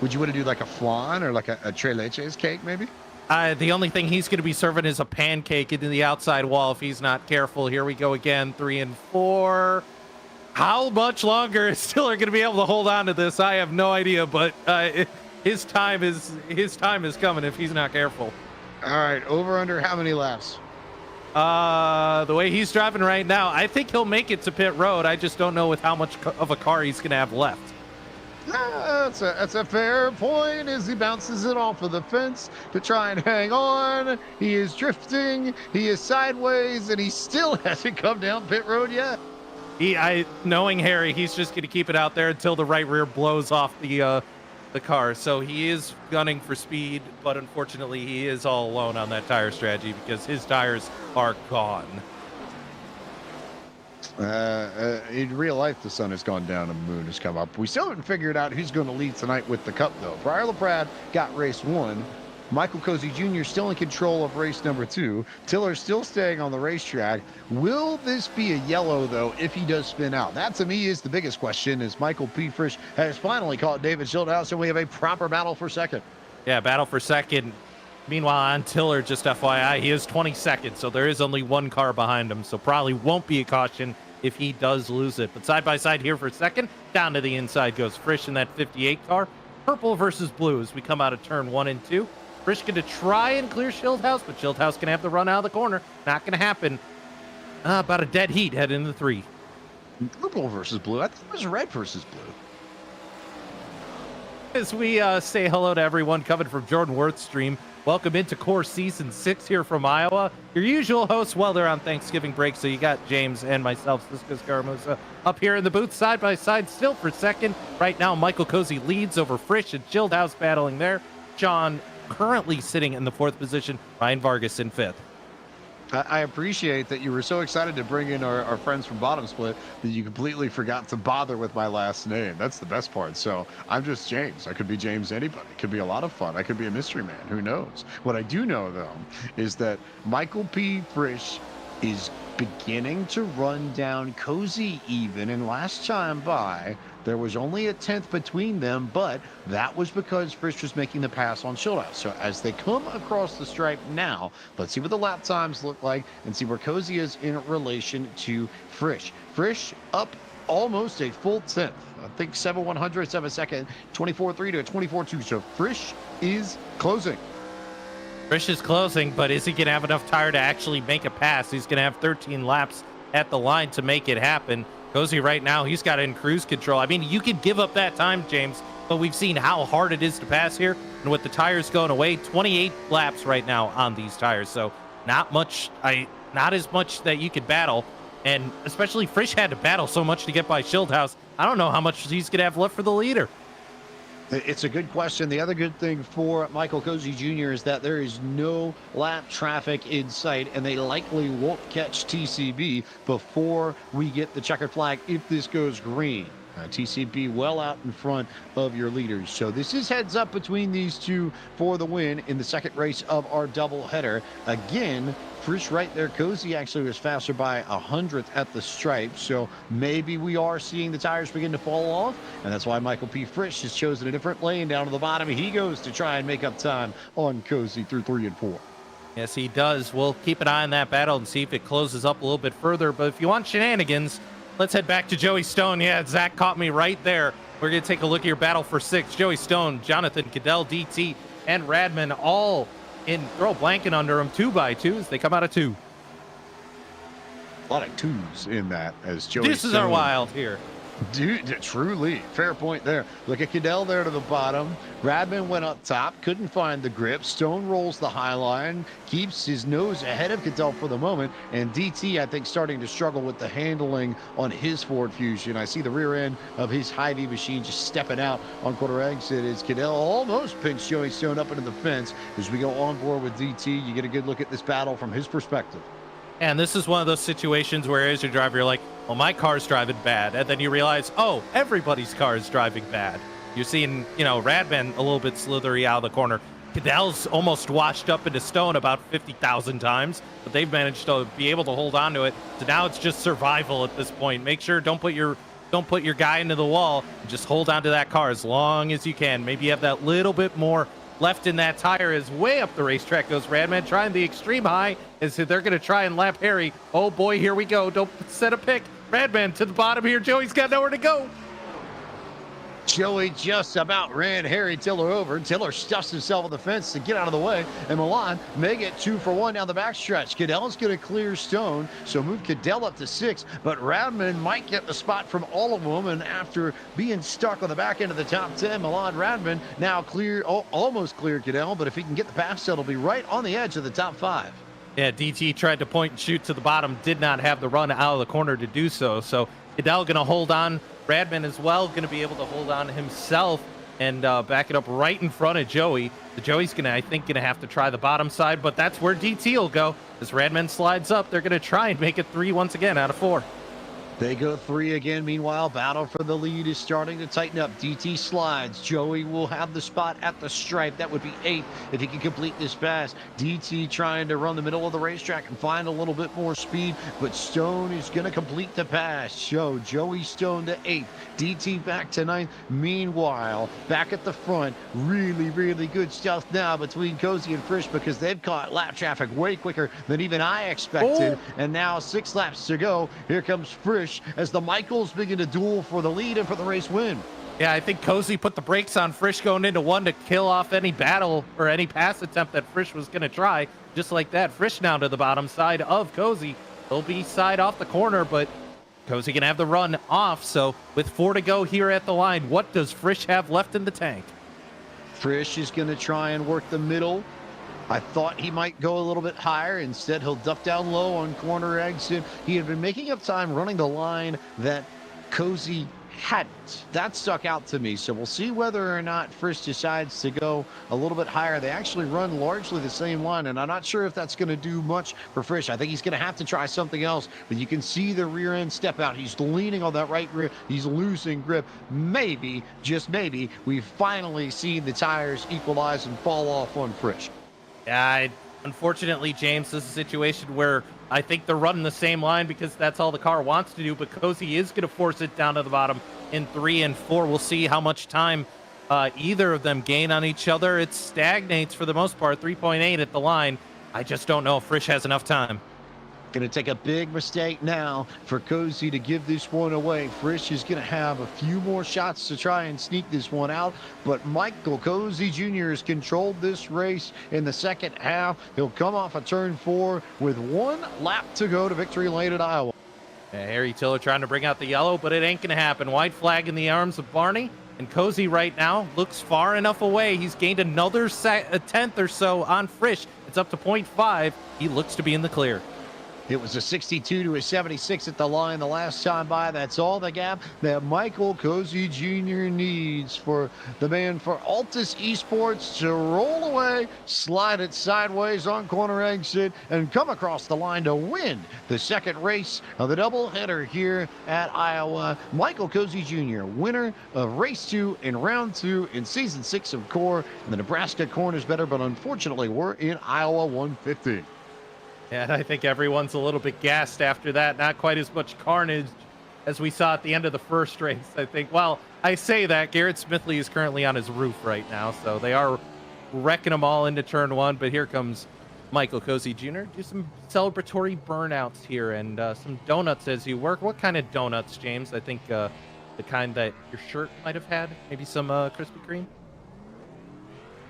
Would you want to do like a flan or like a tres leches cake, maybe? The only thing he's going to be serving is a pancake into the outside wall if he's not careful. Here we go again, 3 and 4. How much longer is Stiller going to be able to hold on to this? I have no idea, but his time is coming if he's not careful. All right, over under how many laps? The way he's driving right now, I think he'll make it to pit road. I just don't know with how much of a car he's going to have left. That's a fair point as he bounces it off of the fence to try and hang on. He is drifting, he is sideways, and he still hasn't come down pit road yet. Knowing Harry, he's just going to keep it out there until the right rear blows off the car. So he is gunning for speed, but unfortunately he is all alone on that tire strategy because his tires are gone. In real life, the sun has gone down and the moon has come up. We still haven't figured out who's going to lead tonight with the cup, though. Briar LaPrade got race 1. Michael Cozy Jr. still in control of race number 2. Tiller still staying on the racetrack. Will this be a yellow, though, if he does spin out? That, to me, is the biggest question, as Michael P. Frisch has finally caught David Schildhouse, and we have a proper battle for second. Yeah, battle for second. Meanwhile, on Tiller, just FYI, he is 22nd, so there is only one car behind him, so probably won't be a caution if he does lose it. But side by side here for second, down to the inside goes Frisch in that 58 car. Purple versus blue as we come out of turn 1 and 2. Frisch going to try and clear Schildhouse, but Schildhouse can have the run out of the corner. Not going to happen. About a dead heat heading into 3. Purple versus blue. I think it was red versus blue. As we say hello to everyone coming from Jordan Worth's stream. Welcome into Core Season 6 here from Iowa. Your usual hosts, well, they're on Thanksgiving break, so you got James and myself, Cisco Scaramuza, up here in the booth, side by side, still for second. Right now, Michael Cozy leads over Frisch and Schildhouse battling there. John currently sitting in the 4th position, Ryan Vargas in 5th. I appreciate that you were so excited to bring in our friends from Bottom Split that you completely forgot to bother with my last name. That's the best part. So I'm just James. I could be James anybody. It could be a lot of fun. I could be a mystery man. Who knows? What I do know, though, is that Michael P. Frisch is beginning to run down Cozy even. And last time by, there was only a 10th between them, but that was because Frisch was making the pass on Schildhouse. So as they come across the stripe now, let's see what the lap times look like and see where Cozy is in relation to Frisch. Frisch up almost a full 10th. I think 7/100ths of a second, 24.3 to a 24.2. So Frisch is closing. Frisch is closing, but is he going to have enough tire to actually make a pass? He's going to have 13 laps at the line to make it happen. Cozy right now, he's got it in cruise control. I mean, you could give up that time, James, but we've seen how hard it is to pass here. And with the tires going away, 28 laps right now on these tires. So not as much that you could battle. And especially Frisch had to battle so much to get by Schildhouse. I don't know how much he's going to have left for the leader. It's a good question. The other good thing for Michael Cozy Jr. is that there is no lap traffic in sight, and they likely won't catch TCB before we get the checkered flag if this goes green. TCB well out in front of your leaders. So this is heads up between these two for the win in the second race of our doubleheader. Again, Frisch right there. Cozy actually was faster by 100th at the stripe. So maybe we are seeing the tires begin to fall off. And that's why Michael P. Frisch has chosen a different lane down to the bottom. He goes to try and make up time on Cozy through 3 and 4. Yes, he does. We'll keep an eye on that battle and see if it closes up a little bit further. But if you want shenanigans, let's head back to Joey Stone. Yeah, Zach caught me right there. We're going to take a look at your battle for 6. Joey Stone, Jonathan, Cadell, DT, and Radman all in throw blanket under them 2x2s. They come out of 2. A lot of 2s in that as Joey This Stone. is our wild here. Dude, truly. Fair point there. Look at Cadell there to the bottom. Radman went up top, couldn't find the grip. Stone rolls the high line, keeps his nose ahead of Cadell for the moment. And DT, I think, starting to struggle with the handling on his Ford Fusion. I see the rear end of his Hy-Vee machine just stepping out on quarter exit as Cadell almost pinched Joey Stone up into the fence. As we go on board with DT, you get a good look at this battle from his perspective. And this is one of those situations where as your driver, you're like, well, my car's driving bad. And then you realize, oh, everybody's car is driving bad. You're seeing, Radman a little bit slithery out of the corner. Cadell's almost washed up into stone about 50,000 times, but they've managed to be able to hold on to it. So now it's just survival at this point. Make sure don't put your guy into the wall. Just hold on to that car as long as you can. Maybe you have that little bit more left in that tire. As way up the racetrack goes Radman, trying the extreme high as they're going to try and lap Harry. Oh boy, here we go. Don't set a pick. Radman to the bottom here. Joey's got nowhere to go. Joey just about ran Harry Tiller over. Tiller stuffs himself on the fence to get out of the way, and Milan may get 2 for 1 down the backstretch. Cadell's going to clear Stone, so move Cadell up to 6, but Radman might get the spot from all of them, and after being stuck on the back end of the top 10, Milan Radman now almost clear Cadell, but if he can get the pass, it'll be right on the edge of the top 5. Yeah, DT tried to point and shoot to the bottom, did not have the run out of the corner to do so, so Cadell going to hold on. Radman as well going to be able to hold on himself and back it up right in front of Joey. So Joey's going to have to try the bottom side, but that's where DT will go. As Radman slides up, they're going to try and make it 3 once again out of 4. They go 3 again. Meanwhile, battle for the lead is starting to tighten up. DT slides. Joey will have the spot at the stripe. That would be 8 if he can complete this pass. DT trying to run the middle of the racetrack and find a little bit more speed, but Stone is going to complete the pass. So Joey Stone to 8th. DT back to 9th. Meanwhile, back at the front, really, really good stuff now between Cozy and Frisch because they've caught lap traffic way quicker than even I expected. And now 6 laps to go. Here comes Frisch as the Michaels begin to duel for the lead and for the race win. Yeah, I think Cozy put the brakes on Frisch going into 1 to kill off any battle or any pass attempt that Frisch was going to try. Just like that, Frisch now to the bottom side of Cozy. He'll be side off the corner, but Cozy can have the run off. So with 4 to go here at the line, what does Frisch have left in the tank? Frisch is going to try and work the middle. I thought he might go a little bit higher. Instead, he'll duck down low on corner exit. He had been making up time running the line that Cozy hadn't. That stuck out to me. So we'll see whether or not Frisch decides to go a little bit higher. They actually run largely the same line, and I'm not sure if that's going to do much for Frisch. I think he's going to have to try something else, but you can see the rear end step out. He's leaning on that right rear. He's losing grip. Maybe, just maybe, we've finally seen the tires equalize and fall off on Frisch. Yeah, unfortunately, James, this is a situation where I think they're running the same line because that's all the car wants to do, but Cozy is going to force it down to the bottom in 3 and 4. We'll see how much time either of them gain on each other. It stagnates for the most part, 3.8 at the line. I just don't know if Frisch has enough time. Going to take a big mistake now for Cozy to give this one away. Frisch is going to have a few more shots to try and sneak this one out, but Michael Cozy Jr. has controlled this race in the second half. He'll come off a turn 4 with 1 lap to go to victory lane at Iowa. Harry Tiller trying to bring out the yellow, but it ain't going to happen. White flag in the arms of Barney, and Cozy right now looks far enough away. He's gained another a tenth or so on Frisch. It's up to 0.5. He looks to be in the clear. It was a 62 to a 76 at the line the last time by. That's all the gap that Michael Cozy Jr. needs for the man for Altus Esports to roll away, slide it sideways on corner exit, and come across the line to win the second race of the doubleheader here at Iowa. Michael Cozy Jr., winner of race 2 in round 2 in season 6 of Core. And the Nebraska corn is better, but unfortunately we're in Iowa 150. Yeah, and I think everyone's a little bit gassed after that. Not quite as much carnage as we saw at the end of the first race, I think. Well, I say that. Garrett Smithley is currently on his roof right now, so they are wrecking them all into turn 1. But here comes Michael Cozy Jr. Do some celebratory burnouts here and some donuts as you work. What kind of donuts, James? I think the kind that your shirt might have had. Maybe some Krispy Kreme?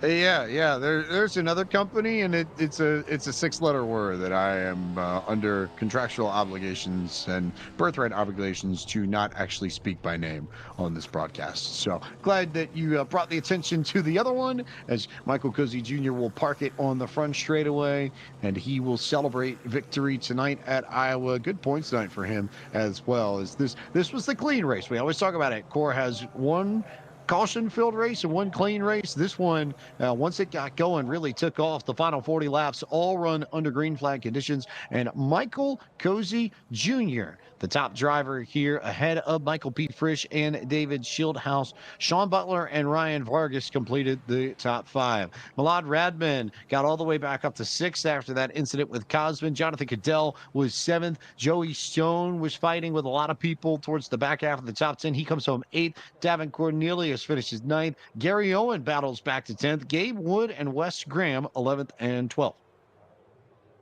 Yeah. There's another company, and it's a 6-letter word that I am under contractual obligations and birthright obligations to not actually speak by name on this broadcast. So glad that you brought the attention to the other one, as Michael Cozy Jr. will park it on the front straightaway, and he will celebrate victory tonight at Iowa. Good points tonight for him as well. As this was the clean race. We always talk about it. Core has one caution-filled race and one clean race. This one, once it got going, really took off. The final 40 laps all run under green flag conditions. And Michael Cozy Jr., the top driver here, ahead of Michael P. Frisch and David Shieldhouse. Sean Butler and Ryan Vargas completed the top 5. Milad Radman got all the way back up to 6th after that incident with Cosman. Jonathan Cadell was 7th. Joey Stone was fighting with a lot of people towards the back half of the top 10. He comes home 8th. Davin Cornelius finishes 9th. Gary Owen battles back to 10th. Gabe Wood and Wes Graham 11th and 12th.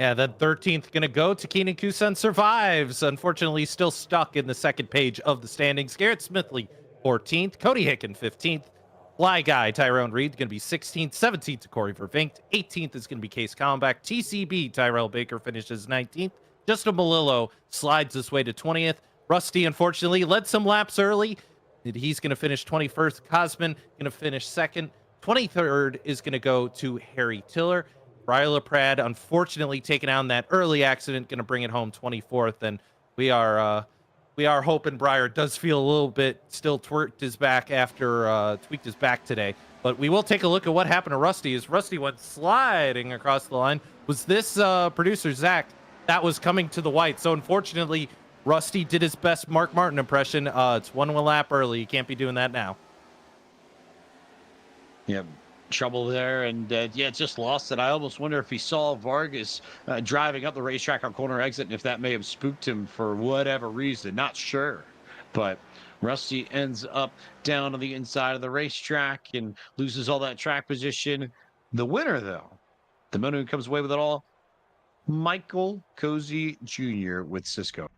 Yeah, then 13th going to go to Keenan Kusen survives. Unfortunately, still stuck in the second page of the standings. Garrett Smithley, 14th. Cody Hicken, 15th. Fly Guy, Tyrone Reed, going to be 16th. 17th to Corey Vervinkt. 18th is going to be Case Kalmbach. TCB, Tyrell Baker finishes 19th. Justin Malillo slides his way to 20th. Rusty, unfortunately, led some laps early. He's going to finish 21st. Cosman going to finish 2nd. 23rd is going to go to Harry Tiller. Briar LaPrade, unfortunately, taking on that early accident, going to bring it home 24th. And we are hoping Briar does feel a little bit still tweaked his back today. But we will take a look at what happened to Rusty as Rusty went sliding across the line. Was this producer Zach that was coming to the white? So unfortunately, Rusty did his best Mark Martin impression. It's one lap early. You can't be doing that now. Yeah, trouble there, and just lost it. I almost wonder if he saw Vargas driving up the racetrack on corner exit, and if that may have spooked him for whatever reason. Not sure, but Rusty ends up down on the inside of the racetrack and loses all that track position. The winner, though, the man who comes away with it all, Michael Cozy Jr. with Cisco.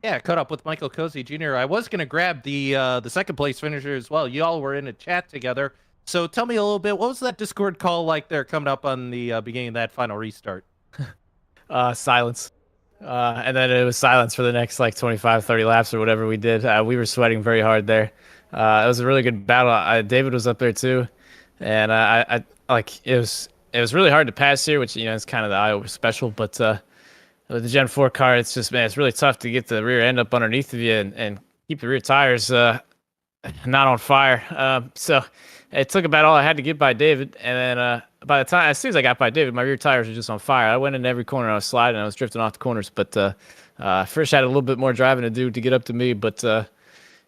Yeah, caught up with Michael Cozy Jr. I was going to grab the second place finisher as well. You all were in a chat together. So tell me a little bit, what was that Discord call like there coming up on the beginning of that final restart? Silence. And then it was silence for the next like 25, 30 laps or whatever we did. We were sweating very hard there. It was a really good battle. David was up there too. And I like it was really hard to pass here, which, you know, is kind of the Iowa special, but with the Gen 4 car, it's just, man, it's really tough to get the rear end up underneath of you and keep the rear tires not on fire. So it took about all I had to get by David, and then by the time, as soon as I got by David, my rear tires were just on fire. I went into every corner, I was sliding, I was drifting off the corners, but first had a little bit more driving to do to get up to me, but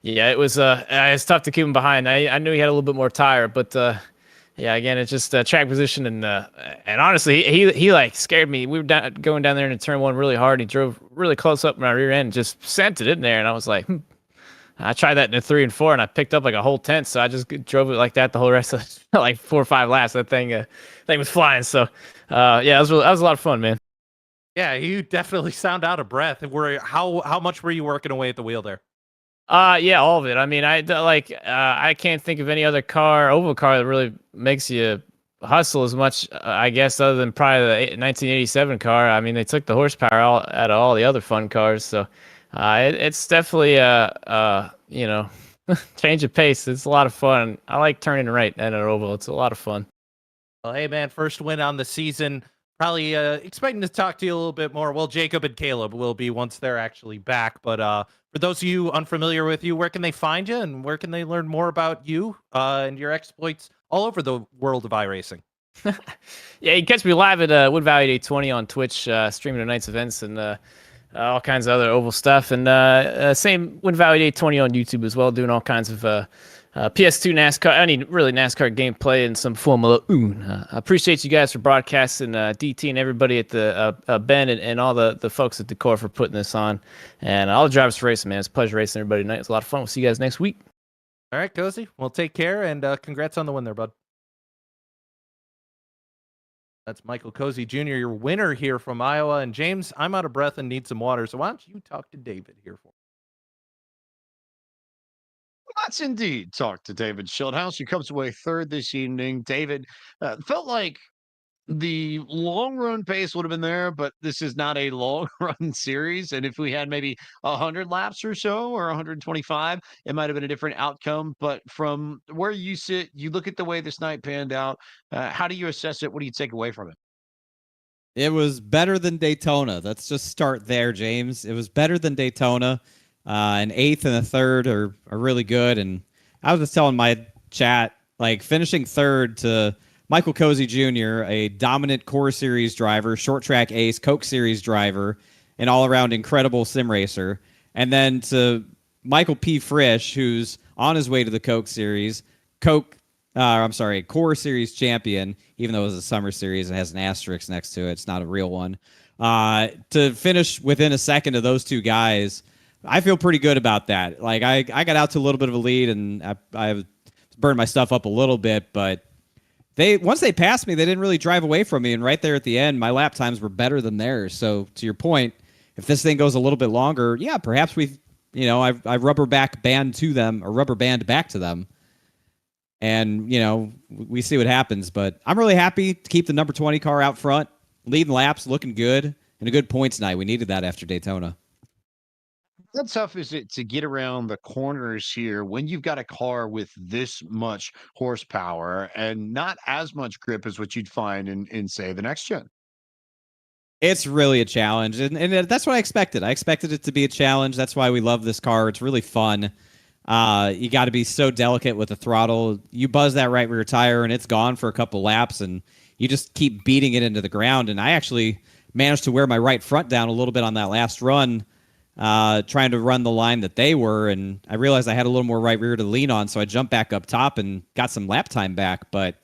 yeah, it's tough to keep him behind. I knew he had a little bit more tire, but yeah, again, it's just track position, and honestly, he like scared me. We were going down there into turn 1 really hard. He drove really close up my rear end, and just sent it in there, and I was like, I tried that in the 3 and 4, and I picked up like a whole 10th, so I just drove it like that the whole rest of like 4 or 5 laps. That thing was flying. So yeah, that was a lot of fun, man. Yeah, you definitely sound out of breath. How much were you working away at the wheel there? Yeah, all of it. I mean, I can't think of any other oval car that really makes you hustle as much, I guess, other than probably the 1987 car. I mean, they took the horsepower out of all the other fun cars, so it's definitely you know, change of pace. It's a lot of fun. I like turning right at an oval. It's a lot of fun. Well, hey man, first win on the season. Probably expecting to talk to you a little bit more. Well, Jacob and Caleb will be once they're actually back. But for those of you unfamiliar with you, where can they find you, and where can they learn more about you and your exploits all over the world of iRacing? Yeah, you can catch me live at Wood Valley 820 on Twitch, streaming tonight's events and all kinds of other oval stuff. And same Wood Valley 820 on YouTube as well, doing all kinds of PS2 NASCAR, really NASCAR gameplay and some Formula 1. I appreciate you guys for broadcasting, DT and everybody at the Ben and all the folks at Decor for putting this on, and all the drivers for racing, man. It's a pleasure racing everybody tonight. It's a lot of fun. We'll see you guys next week. All right, Cozy. Well, take care, and congrats on the win there, bud. That's Michael Cozy Jr., your winner here from Iowa. And James, I'm out of breath and need some water, so why don't you talk to David here for me? Let's indeed talk to David Shieldhouse, who comes away 3rd this evening. David, felt like the long run pace would have been there, but this is not a long run series. And if we had maybe 100 laps or so, or 125, it might have been a different outcome. But from where you sit, you look at the way this night panned out. How do you assess it? What do you take away from it? It was better than Daytona. Let's just start there, James. It was better than Daytona. An 8th and a 3rd are really good, and I was just telling my chat, like finishing third to Michael Cozy Jr., a dominant Core Series driver, short track ace, Coke Series driver, an all around incredible sim racer, and then to Michael P. Frisch, who's on his way to the Coke Series, Core Series champion, even though it was a summer series and has an asterisk next to it. It's not a real one. To finish within a second of those two guys, I feel pretty good about that. Like I got out to a little bit of a lead and I burned my stuff up a little bit, but once they passed me, they didn't really drive away from me. And right there at the end, my lap times were better than theirs. So to your point, if this thing goes a little bit longer, yeah, perhaps I rubber band back to them. And, we see what happens. But I'm really happy to keep the number 20 car out front, leading laps, looking good, and a good points night. We needed that after Daytona. How tough is it to get around the corners here when you've got a car with this much horsepower and not as much grip as what you'd find in say, the next gen? It's really a challenge, and that's what I expected. I expected it to be a challenge. That's why we love this car. It's really fun. You got to be so delicate with the throttle. You buzz that right rear tire, and it's gone for a couple laps, and you just keep beating it into the ground. And I actually managed to wear my right front down a little bit on that last run, trying to run the line that they were, and I realized I had a little more right rear to lean on, so I jumped back up top and got some lap time back. But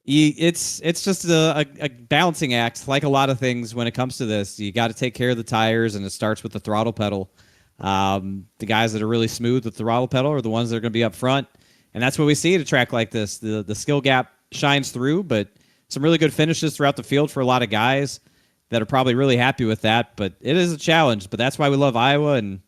it's just a balancing act, like a lot of things when it comes to this. You got to take care of the tires, and it starts with the throttle pedal. The guys that are really smooth with the throttle pedal are the ones that are going to be up front, and that's what we see at a track like this. The skill gap shines through, but some really good finishes throughout the field for a lot of guys that are probably really happy with that. But it is a challenge, but that's why we love Iowa. And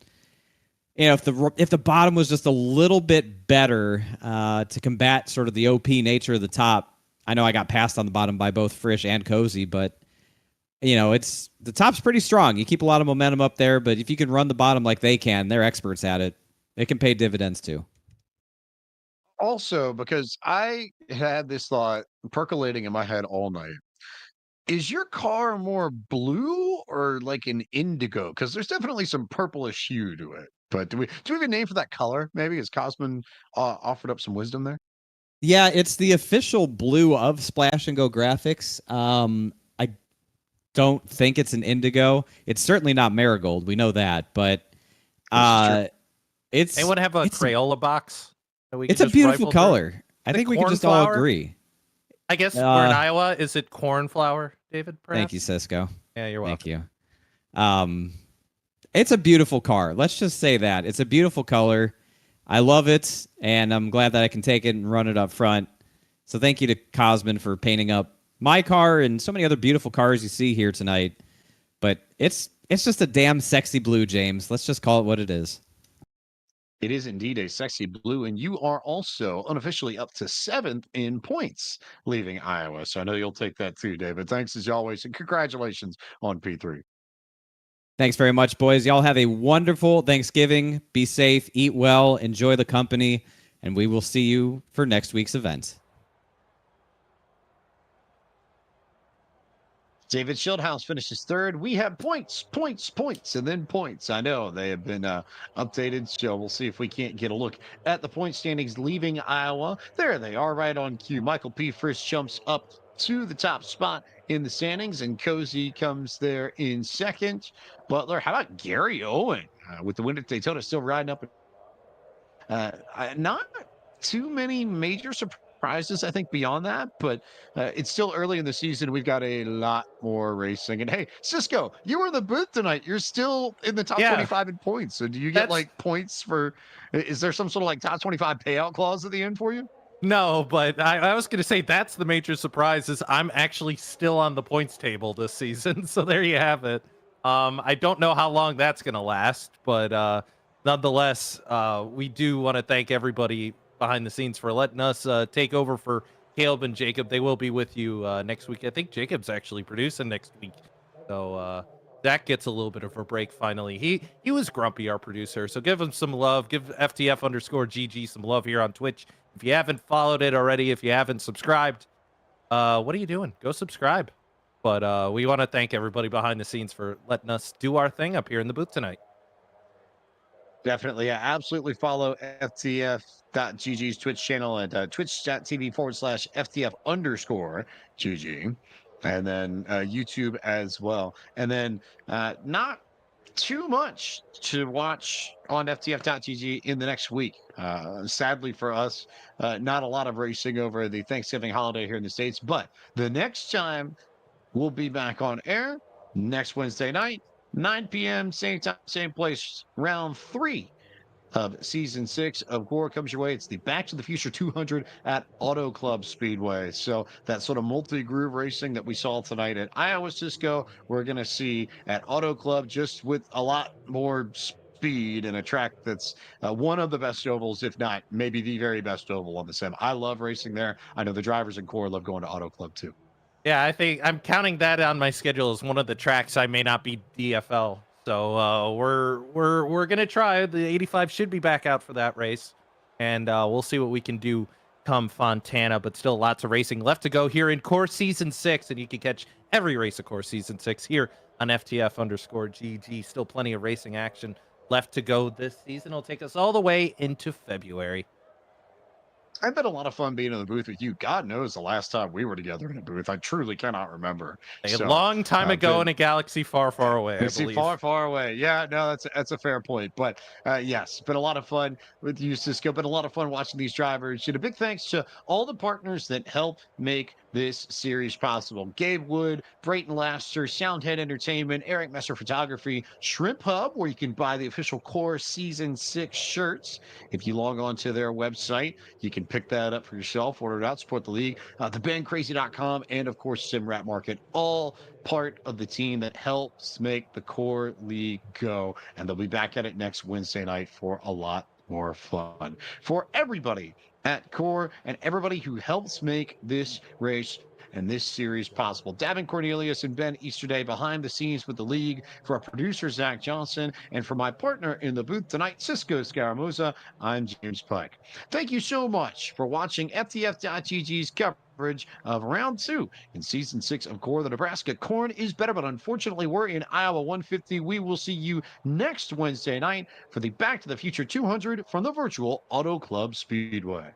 if the bottom was just a little bit better to combat sort of the OP nature of the top. I know I got passed on the bottom by both Frisch and Cozy, but it's the top's pretty strong. You keep a lot of momentum up there, but if you can run the bottom like they can, they're experts at it. It can pay dividends too. Also, because I had this thought percolating in my head all night. Is your car more blue or like an indigo? Because there's definitely some purplish hue to it. But do we have a name for that color? Maybe has Cosman offered up some wisdom there? Yeah, it's the official blue of Splash and Go Graphics. I don't think it's an indigo. It's certainly not marigold. We know that, but it's. Anyone have a Crayola box? It's a beautiful color. I think we can just all agree. I guess we're in Iowa. Is it cornflower, David? Perhaps? Thank you, Cisco. Yeah, you're welcome. Thank you. It's a beautiful car. Let's just say that. It's a beautiful color. I love it, and I'm glad that I can take it and run it up front. So thank you to Cosman for painting up my car and so many other beautiful cars you see here tonight. But it's just a damn sexy blue, James. Let's just call it what it is. It is indeed a sexy blue, and you are also unofficially up to 7th in points leaving Iowa. So I know you'll take that too, David. Thanks as always, and congratulations on P3. Thanks very much, boys. Y'all have a wonderful Thanksgiving. Be safe, eat well, enjoy the company, and we will see you for next week's event. David Schildhouse finishes third. We have points, and then points. I know they have been updated, so we'll see if we can't get a look at the point standings leaving Iowa. There they are, right on cue. Michael P. Frisch jumps up to the top spot in the standings, and Cozy comes there in second. Butler, how about Gary Owen with the win at Daytona, still riding up? Not too many major surprises, I think, beyond that, but it's still early in the season. We've got a lot more racing. And hey, Cisco, you were in the booth tonight. You're still in the top 25 in points. So do you get like points for? Is there some sort of like top 25 payout clause at the end for you? No, but I was going to say that's the major surprise is I'm actually still on the points table this season. So there you have it. I don't know how long that's going to last, but nonetheless, we do want to thank everybody behind the scenes for letting us take over for Caleb and Jacob. They will be with you next week. I think Jacob's actually producing next week. So that gets a little bit of a break finally. He was grumpy, our producer. So give him some love. Give FTF_GG some love here on Twitch. If you haven't followed it already, if you haven't subscribed, what are you doing? Go subscribe. But we want to thank everybody behind the scenes for letting us do our thing up here in the booth tonight. Definitely. Yeah, absolutely follow FTF.GG's Twitch channel at twitch.tv/FTF_GG. And then YouTube as well. And then not too much to watch on FTF.GG in the next week. Sadly for us, not a lot of racing over the Thanksgiving holiday here in the States. But the next time we'll be back on air next Wednesday night, 9 p.m., same time, same place, round 3 of season 6 of Gore comes your way. It's the Back to the Future 200 at Auto Club Speedway. So that sort of multi-groove racing that we saw tonight at Iowa Cisco, we're going to see at Auto Club, just with a lot more speed and a track that's one of the best ovals, if not maybe the very best oval on the sim. I love racing there. I know the drivers in Core love going to Auto Club too. Yeah, I think I'm counting that on my schedule as one of the tracks I may not be DFL. So we're gonna try. The 85 should be back out for that race, and we'll see what we can do come Fontana. But still, lots of racing left to go here in Core Season 6, and you can catch every race of Core Season 6 here on FTF_GG. Still plenty of racing action left to go this season. It'll take us all the way into February. I've had a lot of fun being in the booth with you. God knows the last time we were together in a booth. I truly cannot remember. A long time ago in a galaxy far, far away. I believe. Far, far away. Yeah, no, that's a fair point. But yes, been a lot of fun with you, Cisco. Been a lot of fun watching these drivers. And a big thanks to all the partners that help make this series possible. Gabe Wood, Brayton Laster, Soundhead Entertainment, Eric Messer Photography, Shrimp Hub, where you can buy the official Core Season 6 shirts. If you log on to their website, you can pick that up for yourself, order it out, support the league. TheBandCrazy.com, and of course, SimRat Market, all part of the team that helps make the Core League go. And they'll be back at it next Wednesday night for a lot more fun. For everybody at Core and everybody who helps make this race and this series possible. Davin Cornelius and Ben Easterday behind the scenes with the league. For our producer, Zach Johnson, and for my partner in the booth tonight, Cisco Scaramuza, I'm James Pike. Thank you so much for watching FTF.GG's coverage of round 2 in season 6 of Core. The Nebraska Corn is better, but unfortunately we're in Iowa 150. We will see you next Wednesday night for the Back to the Future 200 from the virtual Auto Club Speedway.